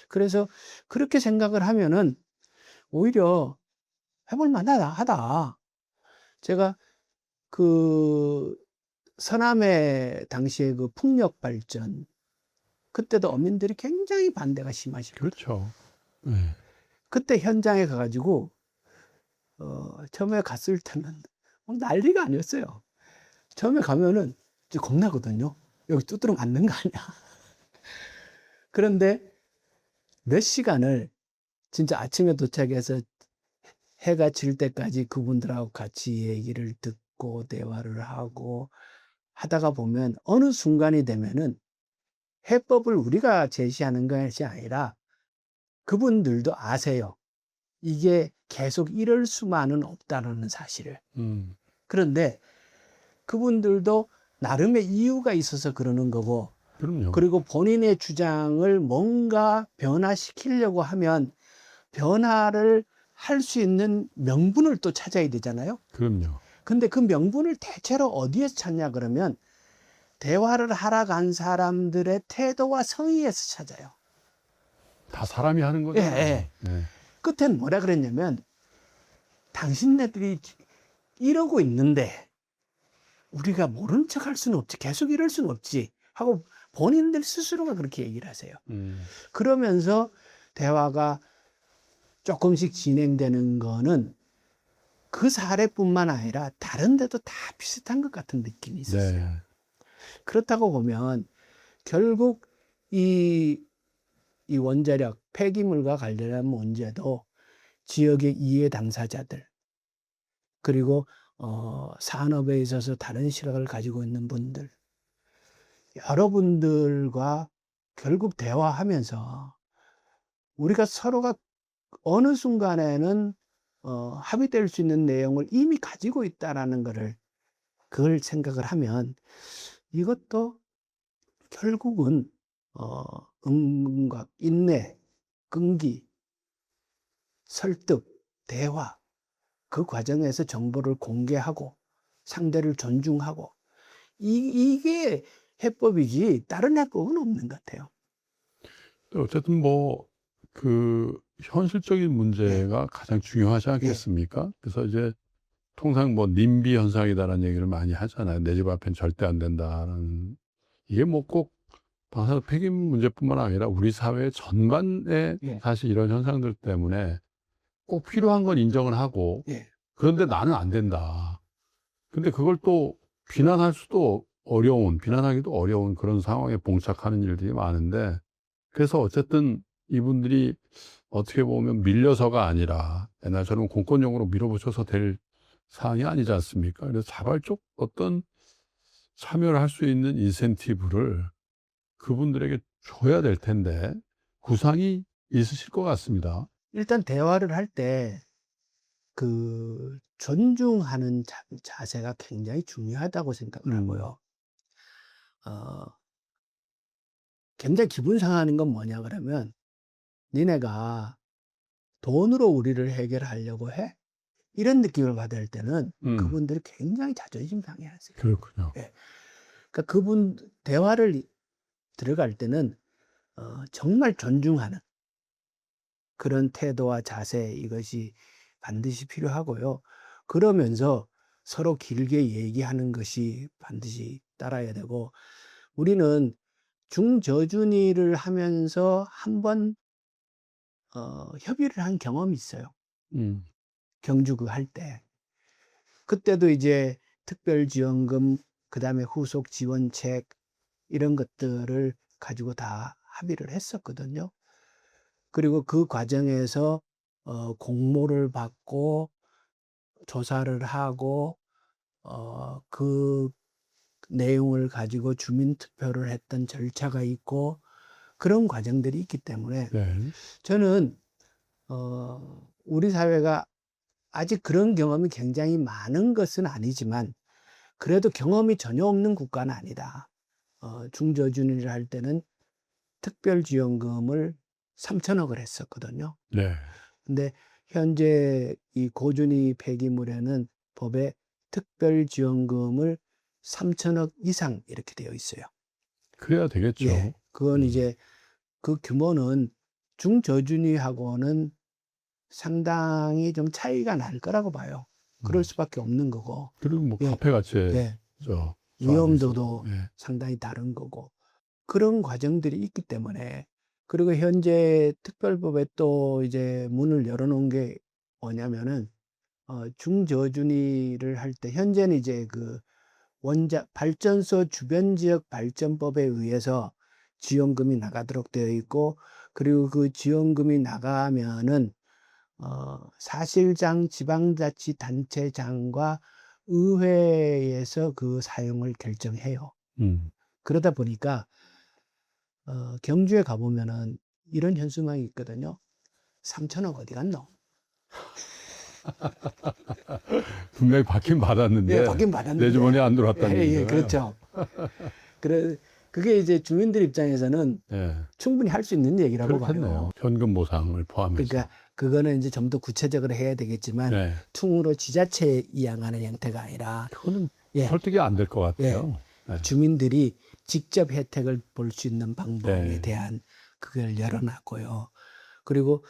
그래서 그렇게 생각을 하면은 오히려 해볼 만하다. 제가 그 서남의 당시에 그 풍력 발전 그때도 어민들이 굉장히 반대가 심하시고 그렇죠. 네. 그때 현장에 가가지고 처음에 갔을 때는 난리가 아니었어요. 처음에 가면은 이제 겁나거든요. 여기 뚜드러 맞는 거 아니야. 그런데 몇 시간을 진짜 아침에 도착해서 해가 질 때까지 그분들하고 같이 얘기를 듣고 대화를 하고 하다가 보면 어느 순간이 되면은 해법을 우리가 제시하는 것이 아니라 그분들도 아세요. 이게 계속 이럴 수만은 없다는 사실을. 그런데 그분들도 나름의 이유가 있어서 그러는 거고, 그럼요. 그리고 본인의 주장을 뭔가 변화시키려고 하면 변화를 할 수 있는 명분을 또 찾아야 되잖아요. 그럼요. 근데 그 명분을 대체로 어디에서 찾냐 그러면 대화를 하러 간 사람들의 태도와 성의에서 찾아요. 다 사람이 하는 거죠. 예. 네. 끝엔 뭐라 그랬냐면 당신네들이 이러고 있는데 우리가 모른 척 할 수는 없지. 계속 이럴 수는 없지. 하고 본인들 스스로가 그렇게 얘기를 하세요. 그러면서 대화가 조금씩 진행되는 거는 그 사례뿐만 아니라 다른 데도 다 비슷한 것 같은 느낌이 있었어요. 네. 그렇다고 보면 결국 이 원자력 폐기물과 관련한 문제도 지역의 이해 당사자들 그리고 산업에 있어서 다른 시각을 가지고 있는 분들 여러분들과 결국 대화하면서 우리가 서로가 어느 순간에는 합의될 수 있는 내용을 이미 가지고 있다라는 그걸 생각을 하면 이것도 결국은 응각, 인내, 끈기, 설득, 대화 그 과정에서 정보를 공개하고 상대를 존중하고 이게 해법이지 다른 해법은 없는 것 같아요. 어쨌든 뭐 그 현실적인 문제가 가장 중요하지 않겠습니까? 그래서 이제 통상 뭐 님비 현상이다라는 얘기를 많이 하잖아요. 내 집 앞엔 절대 안 된다라는. 이게 뭐 꼭 방사능 폐기물 문제뿐만 아니라 우리 사회 전반에 예. 사실 이런 현상들 때문에 꼭 필요한 건 인정을 하고 예. 그런데 나는 안 된다. 근데 그걸 또 비난하기도 어려운 그런 상황에 봉착하는 일들이 많은데 그래서 어쨌든 이분들이 어떻게 보면 밀려서가 아니라 옛날처럼 공권력으로 밀어붙여서 될 사항이 아니지 않습니까? 그래서 자발적 어떤 참여를 할 수 있는 인센티브를 그분들에게 줘야 될 텐데 구상이 있으실 것 같습니다. 일단 대화를 할 때 존중하는 자세가 굉장히 중요하다고 생각을 음. 하고요. 어, 굉장히 기분 상하는 건 뭐냐 그러면 니네가 돈으로 우리를 해결하려고 해? 이런 느낌을 받을 때는 음. 그분들이 굉장히 자존심 상해하세요. 그렇군요. 예. 그러니까 그분 대화를 들어갈 때는 정말 존중하는 그런 태도와 자세 이것이 반드시 필요하고요. 그러면서 서로 길게 얘기하는 것이 반드시 따라야 되고 우리는 중저준위를 하면서 한번 협의를 한 경험이 있어요. 음. 경주 할 때. 그때도 이제 특별지원금 그다음에 후속 지원책 이런 것들을 가지고 다 합의를 했었거든요. 그리고 그 과정에서 공모를 받고 조사를 하고 그 내용을 가지고 주민 투표를 했던 절차가 있고 그런 과정들이 있기 때문에 네. 저는 우리 사회가 아직 그런 경험이 굉장히 많은 것은 아니지만 그래도 경험이 전혀 없는 국가는 아니다. 중저준위를 할 때는 특별지원금을 3천억을 했었거든요. 네. 근데 현재 이 고준위 폐기물에는 법에 특별지원금을 3천억 이상 이렇게 되어 있어요. 그래야 되겠죠. 예. 그건 음. 이제 그 규모는 중저준위하고는 상당히 좀 차이가 날 거라고 봐요. 그럴 음. 수밖에 없는 거고. 그리고 뭐 예. 카페같이 예. 저 위험도도 예. 상당히 다른 거고. 그런 과정들이 있기 때문에 그리고 현재 특별법에 또 이제 문을 열어 놓은 게 뭐냐면은 중저준위를 할 때 현재는 이제 그 발전소 주변 지역 발전법에 의해서 지원금이 나가도록 되어 있고 그리고 그 지원금이 나가면은 사실장 지방자치단체장과 의회에서 그 사용을 결정해요. 음. 그러다 보니까 경주에 가보면은 이런 현수막이 있거든요. 3천억 어디 갔노? 분명히 받긴 예, 받았는데 받긴 내 주머니에 받았는데. 안 들어왔다는 예, 예, 얘기잖아요. 그렇죠. 그게 이제 주민들 입장에서는 예. 충분히 할 수 있는 얘기라고 그렇겠네요. 봐요. 현금 보상을 포함해서. 그러니까 그거는 이제 좀 더 구체적으로 해야 되겠지만 네. 퉁으로 지자체에 이양하는 형태가 아니라 그거는 예, 설득이 안 될 것 예, 같아요. 네. 주민들이 직접 혜택을 볼 수 있는 방법에 네. 대한 그걸 열어놨고요. 그리고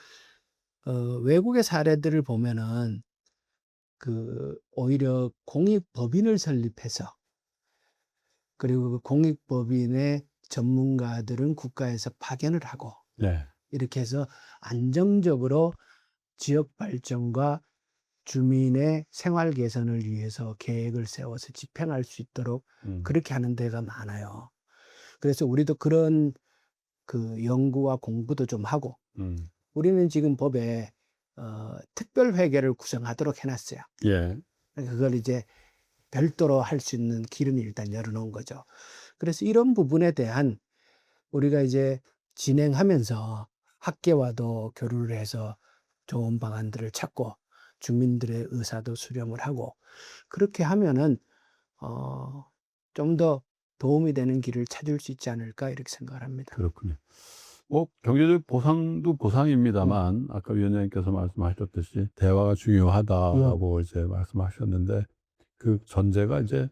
외국의 사례들을 보면은 오히려 공익법인을 설립해서 그리고 그 공익법인의 전문가들은 국가에서 파견을 하고 네. 이렇게 해서 안정적으로 지역 발전과 주민의 생활 개선을 위해서 계획을 세워서 집행할 수 있도록 그렇게 하는 데가 많아요. 그래서 우리도 그런 그 연구와 공부도 좀 하고 음. 우리는 지금 법에 특별회계를 구성하도록 해놨어요. 예. 그걸 이제 별도로 할 수 있는 길은 일단 열어놓은 거죠. 그래서 이런 부분에 대한 우리가 이제 진행하면서 학계와도 교류를 해서 좋은 방안들을 찾고 주민들의 의사도 수렴을 하고 그렇게 하면은 좀 더 도움이 되는 길을 찾을 수 있지 않을까 이렇게 생각을 합니다. 그렇군요. 뭐 경제적 보상도 음. 보상입니다만 아까 위원장님께서 말씀하셨듯이 대화가 중요하다라고 이제 말씀하셨는데 그 전제가 이제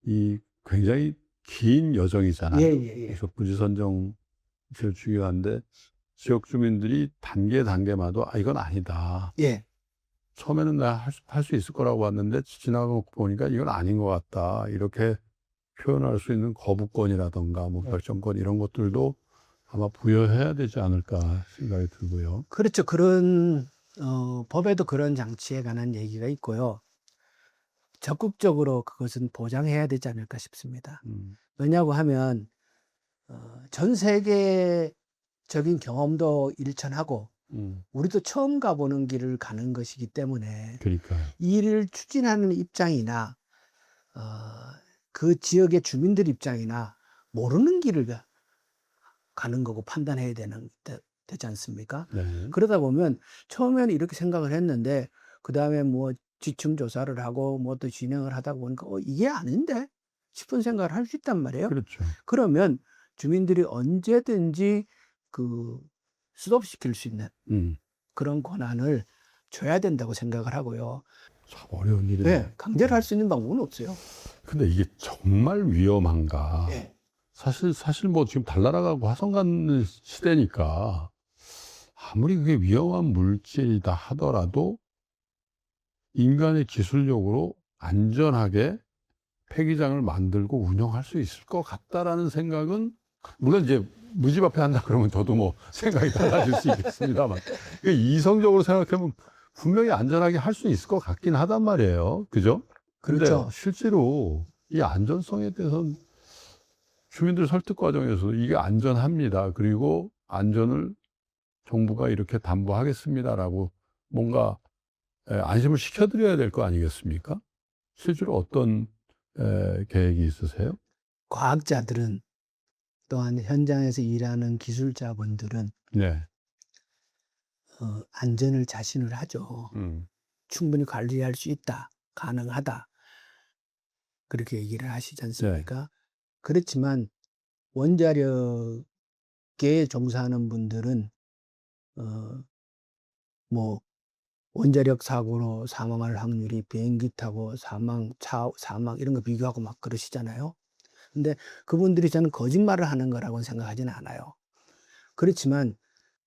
이 굉장히 긴 여정이잖아요. 예. 그래서 부지 선정 제일 중요한데 지역 주민들이 단계마다 이건 아니다. 예. 처음에는 내가 할 수 있을 거라고 봤는데 지나고 보니까 이건 아닌 것 같다. 이렇게 표현할 수 있는 거부권이라든가 뭐 결정권 이런 것들도 아마 부여해야 되지 않을까 생각이 들고요. 그렇죠. 법에도 그런 장치에 관한 얘기가 있고요. 적극적으로 그것은 보장해야 되지 않을까 싶습니다. 음. 왜냐고 하면, 전 세계적인 경험도 일천하고, 음. 우리도 처음 가보는 길을 가는 것이기 때문에, 그러니까요. 이 일을 추진하는 입장이나, 어, 그 지역의 주민들 입장이나, 모르는 길을 가는 거고 판단해야 되지 않습니까? 네. 그러다 보면 처음에는 이렇게 생각을 했는데 그다음에 뭐 지층 조사를 하고 뭐 또 진행을 하다 보니까 이게 아닌데 싶은 생각을 할 수 있단 말이에요. 그렇죠. 그러면 주민들이 언제든지 그 스톱시킬 수 있는 음. 그런 권한을 줘야 된다고 생각을 하고요. 참 어려운 일이네. 네, 강제를 할 수 있는 방법은 없어요. 근데 이게 정말 위험한가? 네. 사실 뭐 지금 달나라가고 화성 가는 시대니까 아무리 그게 위험한 물질이다 하더라도 인간의 기술력으로 안전하게 폐기장을 만들고 운영할 수 있을 것 같다라는 생각은, 물론 이제 무집 앞에 한다 그러면 저도 뭐 생각이 달라질 수 있겠습니다만, 이성적으로 생각하면 분명히 안전하게 할 수 있을 것 같긴 하단 말이에요. 그죠? 근데 그렇죠. 실제로 이 안전성에 대해서는 주민들 설득 과정에서 이게 안전합니다. 그리고 안전을 정부가 이렇게 담보하겠습니다라고 뭔가 안심을 시켜드려야 될 거 아니겠습니까? 실제로 어떤 계획이 있으세요? 과학자들은 또한 현장에서 일하는 기술자분들은 네. 안전을 자신을 하죠. 음. 충분히 관리할 수 있다, 가능하다 그렇게 얘기를 하시지 네. 않습니까? 그렇지만 원자력에 종사하는 분들은 뭐 원자력 사고로 사망할 확률이 비행기 타고 사망 이런 거 비교하고 막 그러시잖아요. 근데 그분들이 저는 거짓말을 하는 거라고는 생각하지는 않아요. 그렇지만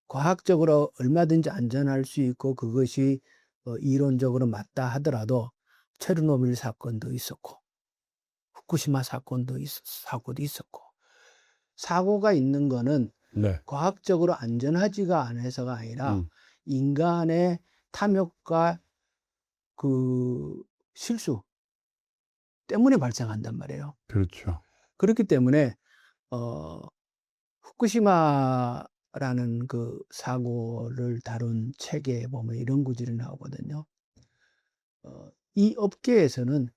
과학적으로 얼마든지 안전할 수 있고 그것이 이론적으로 맞다 하더라도 체르노빌 사건도 있었고 후쿠시마 사고도 있었고 사고가 있는 거는 네. 과학적으로 안전하지가 않아서가 아니라 음. 인간의 탐욕과 그 실수 때문에 발생한단 말이에요. 그렇죠. 그렇기 때문에 어 후쿠시마라는 그 사고를 다룬 책에 보면 이런 구절이 나오거든요. 이 업계에서는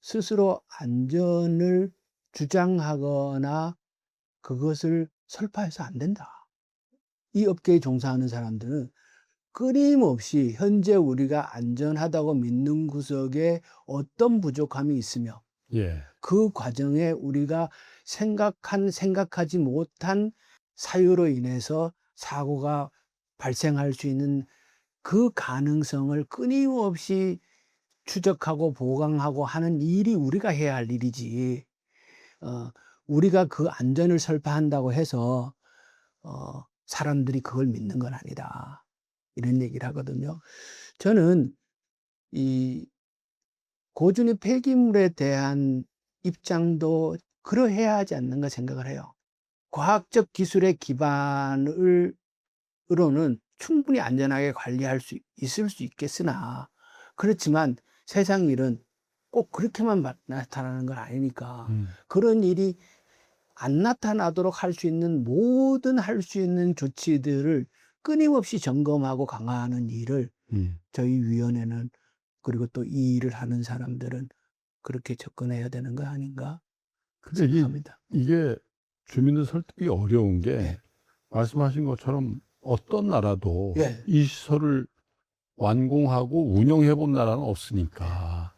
스스로 안전을 주장하거나 그것을 설파해서 안 된다. 이 업계에 종사하는 사람들은 끊임없이 현재 우리가 안전하다고 믿는 구석에 어떤 부족함이 있으며 예. 그 과정에 우리가 생각하지 못한 사유로 인해서 사고가 발생할 수 있는 그 가능성을 끊임없이 추적하고 보강하고 하는 일이 우리가 해야 할 일이지. 어, 우리가 그 안전을 설파한다고 해서 사람들이 그걸 믿는 건 아니다. 이런 얘기를 하거든요. 저는 이 고준위 폐기물에 대한 입장도 그러해야 하지 않는가 생각을 해요. 과학적 기술의 기반으로는 충분히 안전하게 관리할 수 있을 수 있겠으나 그렇지만 세상 일은 꼭 그렇게만 나타나는 건 아니니까 그런 일이 안 나타나도록 할 수 있는 모든 할 수 있는 조치들을 끊임없이 점검하고 강화하는 일을 저희 위원회는 그리고 또 이 일을 하는 사람들은 그렇게 접근해야 되는 거 아닌가 근데 생각합니다. 이게 주민들 설득이 어려운 게 예. 말씀하신 것처럼 어떤 나라도 예. 이 시설을 완공하고 운영해 본 나라는 없으니까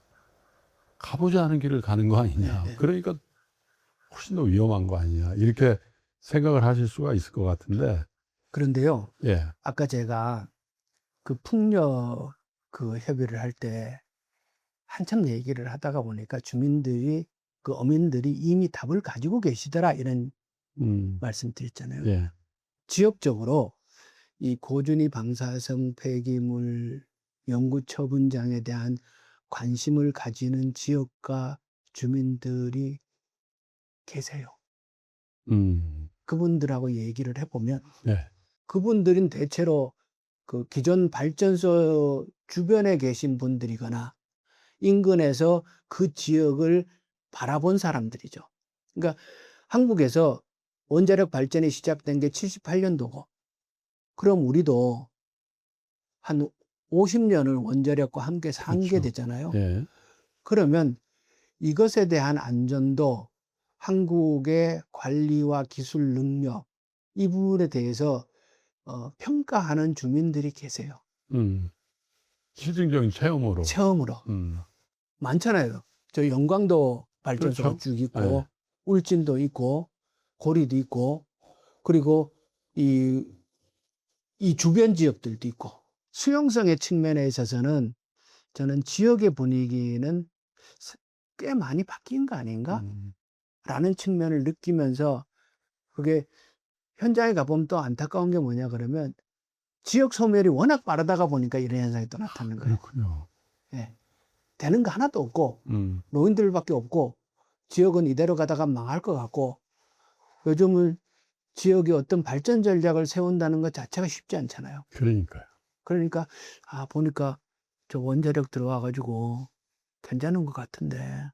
가보지 않은 길을 가는 거 아니냐. 예. 그러니까 훨씬 더 위험한 거 아니냐. 이렇게 생각을 하실 수가 있을 것 같은데. 그런데요, 예. 아까 제가 그 풍력 그 협의를 할 때 한참 얘기를 하다가 보니까 주민들이 그 어민들이 이미 답을 가지고 계시더라 이런 말씀 드렸잖아요. 예. 지역적으로 이 고준위 방사성 폐기물 연구 처분장에 대한 관심을 가지는 지역과 주민들이 계세요. 그분들하고 얘기를 해보면 예. 그분들은 대체로 그 기존 발전소 주변에 계신 분들이거나 인근에서 그 지역을 바라본 사람들이죠. 그러니까 한국에서 원자력 발전이 시작된 게 78년도고 그럼 우리도 한 50년을 원자력과 함께 산 게 그렇죠. 되잖아요. 예. 그러면 이것에 대한 안전도 한국의 관리와 기술 능력 이 부분에 대해서 평가하는 주민들이 계세요. 음. 실증적인 체험으로. 체험으로. 많잖아요. 저 영광도 발전소가 그렇죠. 쭉 있고, 네. 울진도 있고, 고리도 있고, 그리고 이 주변 지역들도 있고, 수용성의 측면에 있어서는 저는 지역의 분위기는 꽤 많이 바뀐 거 아닌가? 음. 라는 측면을 느끼면서, 그게 현장에 가보면 또 안타까운 게 뭐냐 그러면, 지역 소멸이 워낙 빠르다가 보니까 이런 현상이 또 나타나는 거예요. 그렇군요. 예. 되는 거 하나도 없고, 음. 노인들밖에 없고, 지역은 이대로 가다가 망할 것 같고, 요즘은 지역이 어떤 발전 전략을 세운다는 것 자체가 쉽지 않잖아요. 그러니까요. 그러니까, 보니까 저 원자력 들어와가지고 괜찮은 것 같은데,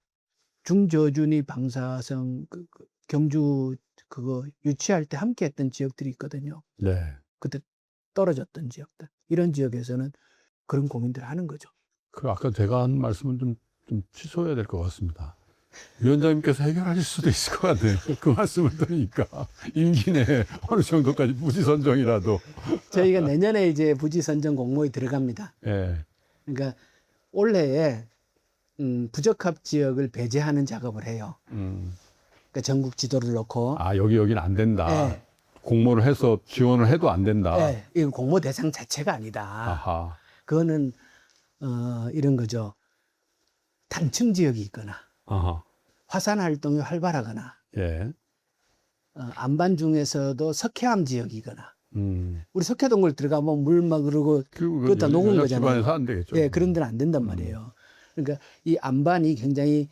중저준위 방사성, 경주 그거 유치할 때 함께 했던 지역들이 있거든요. 네. 그때 떨어졌던 지역들. 이런 지역에서는 그런 고민들을 하는 거죠. 그 아까 제가 한 말씀은 좀 취소해야 될 것 같습니다. 위원장님께서 해결하실 수도 있을 것 같네요. 그 말씀을 들으니까 임기 내에 어느 정도까지 부지 선정이라도. 저희가 내년에 이제 부지 선정 공모에 들어갑니다. 예. 그러니까 올해에 부적합 지역을 배제하는 작업을 해요. 그러니까 전국 지도를 놓고, 아, 여기는 안 된다. 예, 공모를 해서 지원을 해도 안 된다. 예, 이건 공모 대상 자체가 아니다. 아하. 그거는 이런 거죠. 단층 지역이 있거나 아하. 화산 활동이 활발하거나 예. 안반 중에서도 석회암 지역이거나 우리 석회동굴 들어가면 물 막 그러고 그거 다 녹은 거잖아요. 집안에서 안 되겠죠. 예, 그런 데는 안 된단 말이에요. 그러니까 이 안반이 굉장히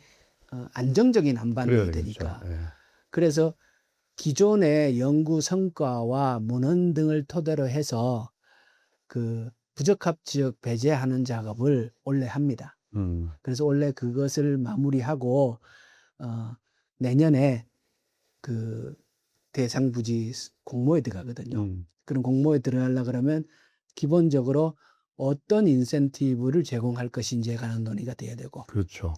안정적인 안반이 그래야 되니까. 되겠죠. 예. 그래서 기존의 연구 성과와 문헌 등을 토대로 해서 그 부적합 지역 배제하는 작업을 올해 합니다. 그래서 원래 그것을 마무리하고 내년에 그 대상 부지 공모에 들어가거든요. 그런 공모에 들어가려 그러면 기본적으로 어떤 인센티브를 제공할 것인지에 관한 논의가 돼야 되고. 그렇죠.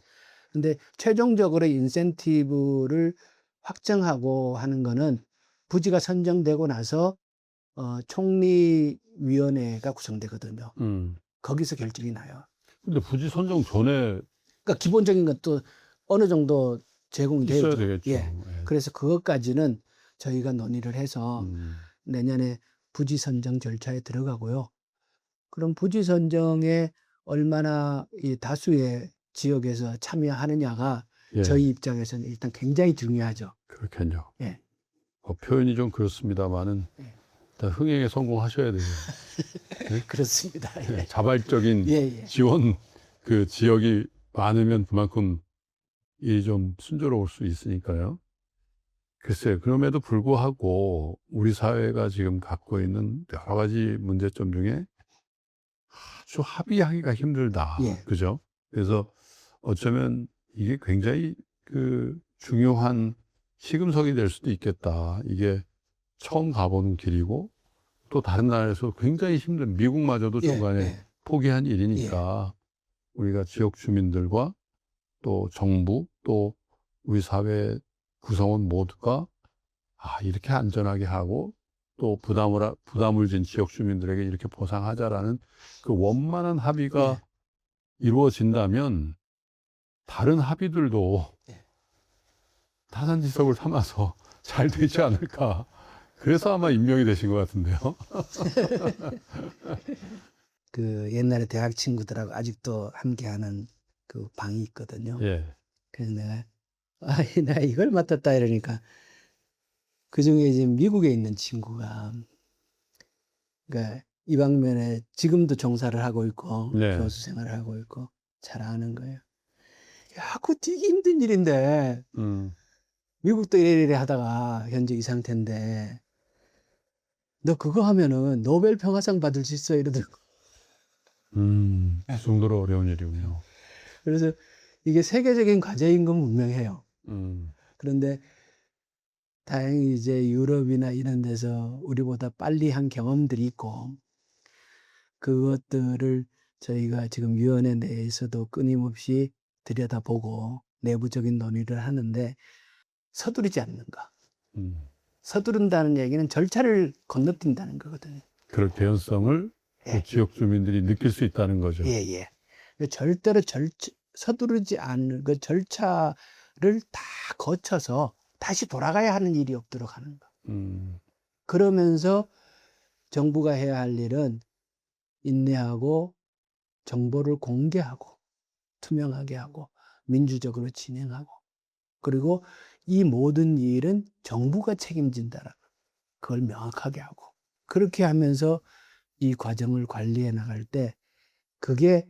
근데 최종적으로 인센티브를 확정하고 하는 거는 부지가 선정되고 나서 총리위원회가 구성되거든요. 거기서 결정이 나요. 근데 부지 선정 전에 그러니까 기본적인 것도 어느 정도 제공이 있어야 되죠. 되겠죠. 예. 예. 그래서 그것까지는 저희가 논의를 해서 내년에 부지 선정 절차에 들어가고요. 그럼 부지 선정에 얼마나 이 다수의 지역에서 참여하느냐가 예. 저희 입장에서는 일단 굉장히 중요하죠. 그렇겠죠. 예. 표현이 좀 그렇습니다만은 예. 일단 흥행에 성공하셔야 돼요. 그렇습니다. 예. 자발적인 예, 예. 지원 그 지역이 많으면 그만큼 일이 좀 순조로울 수 있으니까요. 글쎄요. 그럼에도 불구하고 우리 사회가 지금 갖고 있는 여러 가지 문제점 중에 아주 합의하기가 힘들다. 예. 그죠? 그래서 어쩌면 이게 굉장히 그 중요한 시금석이 될 수도 있겠다. 이게 처음 가보는 길이고 또 다른 나라에서 굉장히 힘든 미국마저도 예, 중간에 예. 포기한 일이니까 우리가 지역 주민들과 또 정부 또 우리 사회 구성원 모두가 이렇게 안전하게 하고 또 부담을 진 지역 주민들에게 이렇게 보상하자라는 그 원만한 합의가 이루어진다면 다른 합의들도 타산지석을 삼아서 잘 되지 않을까. 그래서 아마 임명이 되신 것 같은데요. 그 옛날에 대학 친구들하고 아직도 함께하는 그 방이 있거든요. 예. 그래서 내가 이걸 맡았다 이러니까 그 중에 지금 미국에 있는 친구가 그러니까 이 방면에 지금도 종사를 하고 있고 네. 교수 생활을 하고 있고 잘 아는 거예요. 야, 그거 되게 힘든 일인데 미국도 이래 하다가 현재 이 상태인데 너 그거 하면은 노벨 평화상 받을 수 있어 이러더라고. 그 정도로 어려운 일이군요. 그래서 이게 세계적인 과제인 건 분명해요. 그런데 다행히 이제 유럽이나 이런 데서 우리보다 빨리 한 경험들이 있고 그것들을 저희가 지금 위원회 내에서도 끊임없이 들여다보고 내부적인 논의를 하는데 서두르지 않는 거. 서두른다는 얘기는 절차를 건너뛴다는 거거든요. 그럴 개연성을 그 지역 주민들이 느낄 수 있다는 거죠. 예, 예. 절대로 서두르지 않는 그 절차를 다 거쳐서 다시 돌아가야 하는 일이 없도록 하는 거. 음, 그러면서 정부가 해야 할 일은 인내하고 정보를 공개하고 투명하게 하고 민주적으로 진행하고 그리고 이 모든 일은 정부가 책임진다라는 그걸 명확하게 하고 그렇게 하면서 이 과정을 관리해 나갈 때 그게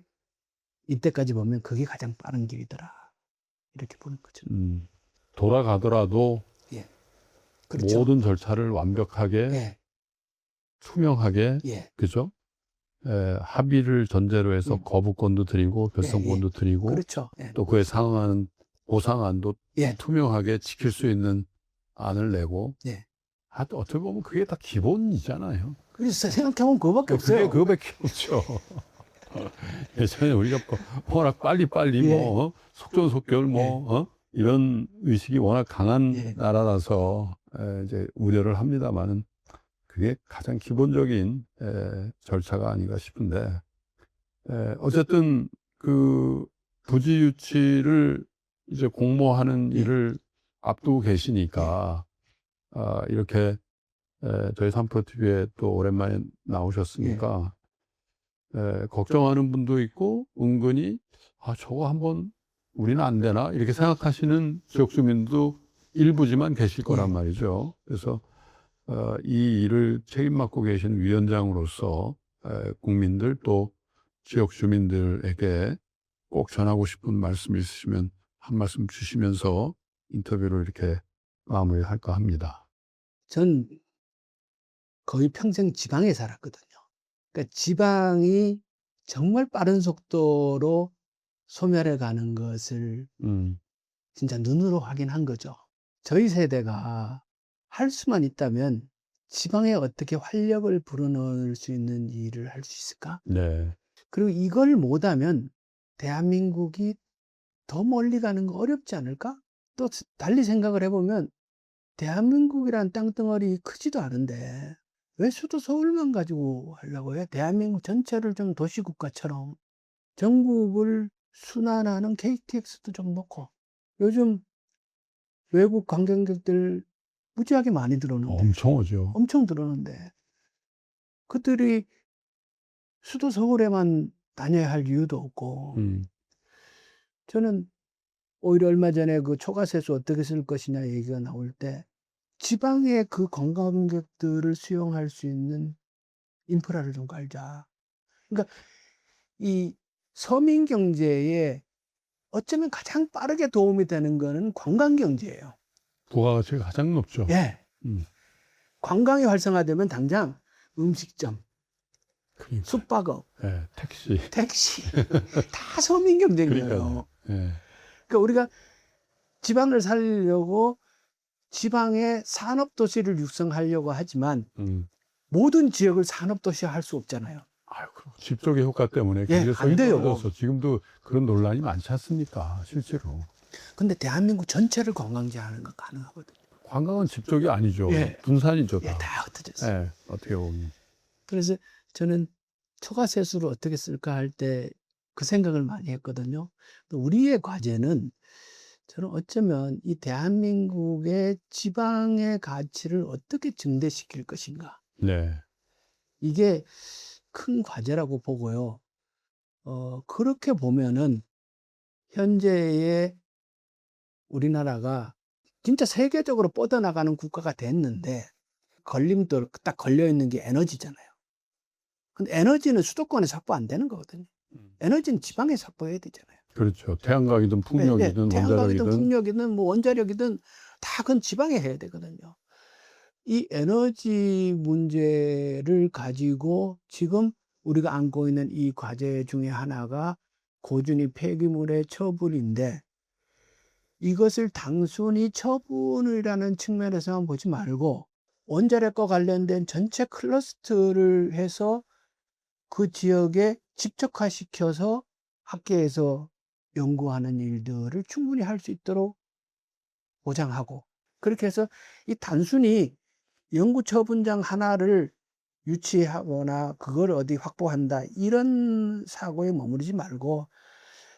이때까지 보면 그게 가장 빠른 길이더라. 이렇게 보는 거죠. 돌아가더라도 예. 그렇죠. 모든 절차를 완벽하게 예. 투명하게 예. 그죠? 합의를 전제로 해서 음. 거부권도 드리고 결성권도 드리고 그렇죠. 예. 또 그에 상응하는 보상안도 예. 투명하게 지킬 수 있는 안을 내고 예. 어떻게 보면 그게 다 기본이잖아요. 그래서 생각해보면 그거밖에 없어요. 그거밖에 없죠. 예전에 우리가 워낙 빨리빨리 예. 뭐 속전속결 이런 의식이 워낙 강한 예. 나라라서 이제 우려를 합니다만은 그게 가장 기본적인 절차가 아닌가 싶은데 어쨌든 그 부지 유치를 이제 공모하는 예. 일을 앞두고 계시니까 이렇게 저희 삼프로TV에 또 오랜만에 나오셨으니까 걱정하는 분도 있고 은근히 저거 한번 우리는 안 되나 이렇게 생각하시는 지역 주민도 일부지만 계실 거란 말이죠. 그래서 이 일을 책임 맡고 계신 위원장으로서 국민들 또 지역 주민들에게 꼭 전하고 싶은 말씀 있으시면 한 말씀 주시면서 인터뷰를 이렇게 마무리할까 합니다. 전 거의 평생 지방에 살았거든요. 그러니까 지방이 정말 빠른 속도로 소멸해 가는 것을 진짜 눈으로 확인한 거죠. 저희 세대가 할 수만 있다면 지방에 어떻게 활력을 불어넣을 수 있는 일을 할 수 있을까? 네. 그리고 이걸 못하면 대한민국이 더 멀리 가는 거 어렵지 않을까? 또 달리 생각을 해보면 대한민국이란 땅덩어리 크지도 않은데 왜 수도 서울만 가지고 하려고 해? 대한민국 전체를 좀 도시국가처럼 전국을 순환하는 KTX도 좀 놓고 요즘 외국 관광객들 무지하게 많이 들어오는데 엄청 오죠. 엄청 들어오는데 그들이 수도 서울에만 다녀야 할 이유도 없고 저는 오히려 얼마 전에 그 초과세수 어떻게 쓸 것이냐 얘기가 나올 때 지방에 그 관광객들을 수용할 수 있는 인프라를 좀 깔자. 그러니까 이 서민 경제에 어쩌면 가장 빠르게 도움이 되는 거는 관광 경제예요. 부가가치가 가장 높죠. 예. 음. 관광이 활성화되면 당장 음식점, 그러니까. 숙박업, 택시 다 서민 경제인 거예요. 그러니까 우리가 지방을 살리려고 지방의 산업도시를 육성하려고 하지만 모든 지역을 산업도시화 할 수 없잖아요. 집적의 효과 때문에 예, 경제성이 안 돼요. 떨어져서 지금도 그런 논란이 많지 않습니까? 실제로. 근데 대한민국 전체를 관광지 하는 건 가능하거든요. 관광은 집적이 아니죠. 예. 분산이죠. 예, 다 흩어졌어요. 예, 어떻게 보면. 그래서 저는 초과세수를 어떻게 쓸까 할 때 그 생각을 많이 했거든요. 우리의 과제는 저는 어쩌면 이 대한민국의 지방의 가치를 어떻게 증대시킬 것인가. 네. 이게 큰 과제라고 보고요. 그렇게 보면은 현재의 우리나라가 진짜 세계적으로 뻗어나가는 국가가 됐는데 걸림돌 딱 걸려 있는 게 에너지잖아요. 근데 에너지는 수도권에 확보 안 되는 거거든요. 에너지는 지방에서 확보해야 되잖아요. 그렇죠. 태양광이든 풍력이든 태양광이든 원자력이든 풍력이든 뭐 원자력이든 다 그건 지방에 해야 되거든요. 이 에너지 문제를 가지고 지금 우리가 안고 있는 이 과제 중에 하나가 고준위 폐기물의 처분인데 이것을 단순히 처분이라는 측면에서만 보지 말고 원자력과 관련된 전체 클러스터를 해서 그 지역에 직접화시켜서 학계에서 연구하는 일들을 충분히 할 수 있도록 보장하고 그렇게 해서 이 단순히 연구처분장 하나를 유치하거나 그걸 어디 확보한다 이런 사고에 머무르지 말고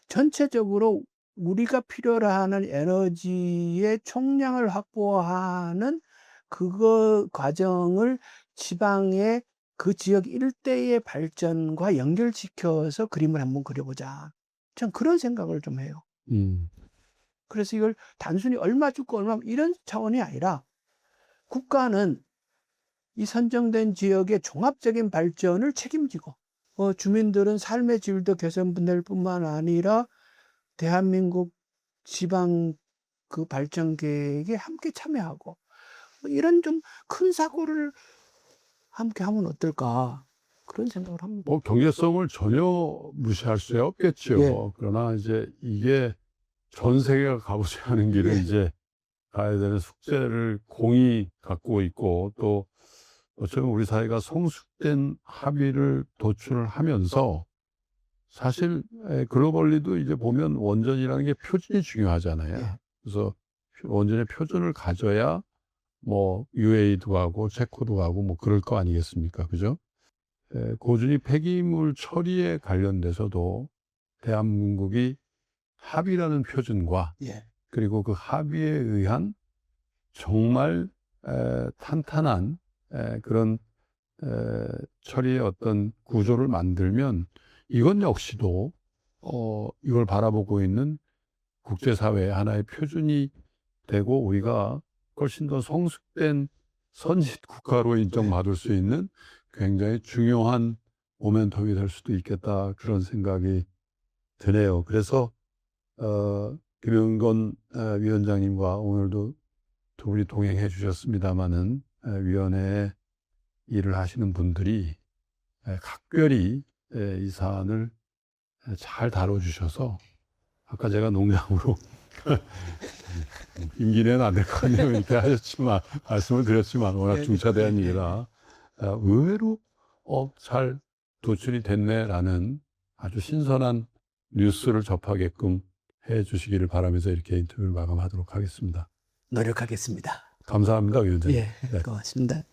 전체적으로 우리가 필요로 하는 에너지의 총량을 확보하는 그거 과정을 지방의 그 지역 일대의 발전과 연결시켜서 그림을 한번 그려보자. 전 그런 생각을 좀 해요. 음, 그래서 이걸 단순히 얼마 주고 얼마 이런 차원이 아니라 국가는 이 선정된 지역의 종합적인 발전을 책임지고 주민들은 삶의 질도 개선될 뿐만 아니라 대한민국 지방 그 발전 계획에 함께 참여하고 이런 좀 큰 사고를 함께 하면 어떨까 그런 생각을 합니다. 뭐 경제성을 전혀 무시할 수 없겠죠. 예. 그러나 이제 이게 전 세계가 가보지 않은 길을 예. 이제 가야 되는 숙제를 공이 갖고 있고 또 어쩌면 우리 사회가 성숙된 합의를 도출을 하면서 사실 글로벌리도 이제 보면 원전이라는 게 표준이 중요하잖아요. 예. 그래서 원전의 표준을 가져야 뭐 UAE도 가고 체코도 가고 뭐 그럴 거 아니겠습니까? 그죠? 고준위 폐기물 처리에 관련돼서도 대한민국이 합의라는 표준과 예. 그리고 그 합의에 의한 정말 탄탄한 그런 처리의 어떤 구조를 만들면 이건 역시도 이걸 바라보고 있는 국제사회의 하나의 표준이 되고 우리가 훨씬 더 성숙된 선진 국가로 인정받을 수 있는 굉장히 중요한 모멘텀이 될 수도 있겠다 그런 생각이 드네요. 그래서 김영건 위원장님과 오늘도 두 분이 동행해 주셨습니다마는 위원회에 일을 하시는 분들이 각별히 이 사안을 잘 다뤄주셔서 아까 제가 농담으로 임기내는 안 될 것 같네요 이렇게 하셨지만 말씀을 드렸지만 워낙 중차대한 일이라 의외로 잘 도출이 됐네라는 아주 신선한 뉴스를 접하게끔 해 주시기를 바라면서 이렇게 인터뷰를 마감하도록 하겠습니다. 노력하겠습니다. 감사합니다, 위원장님. 예. 네. 고맙습니다.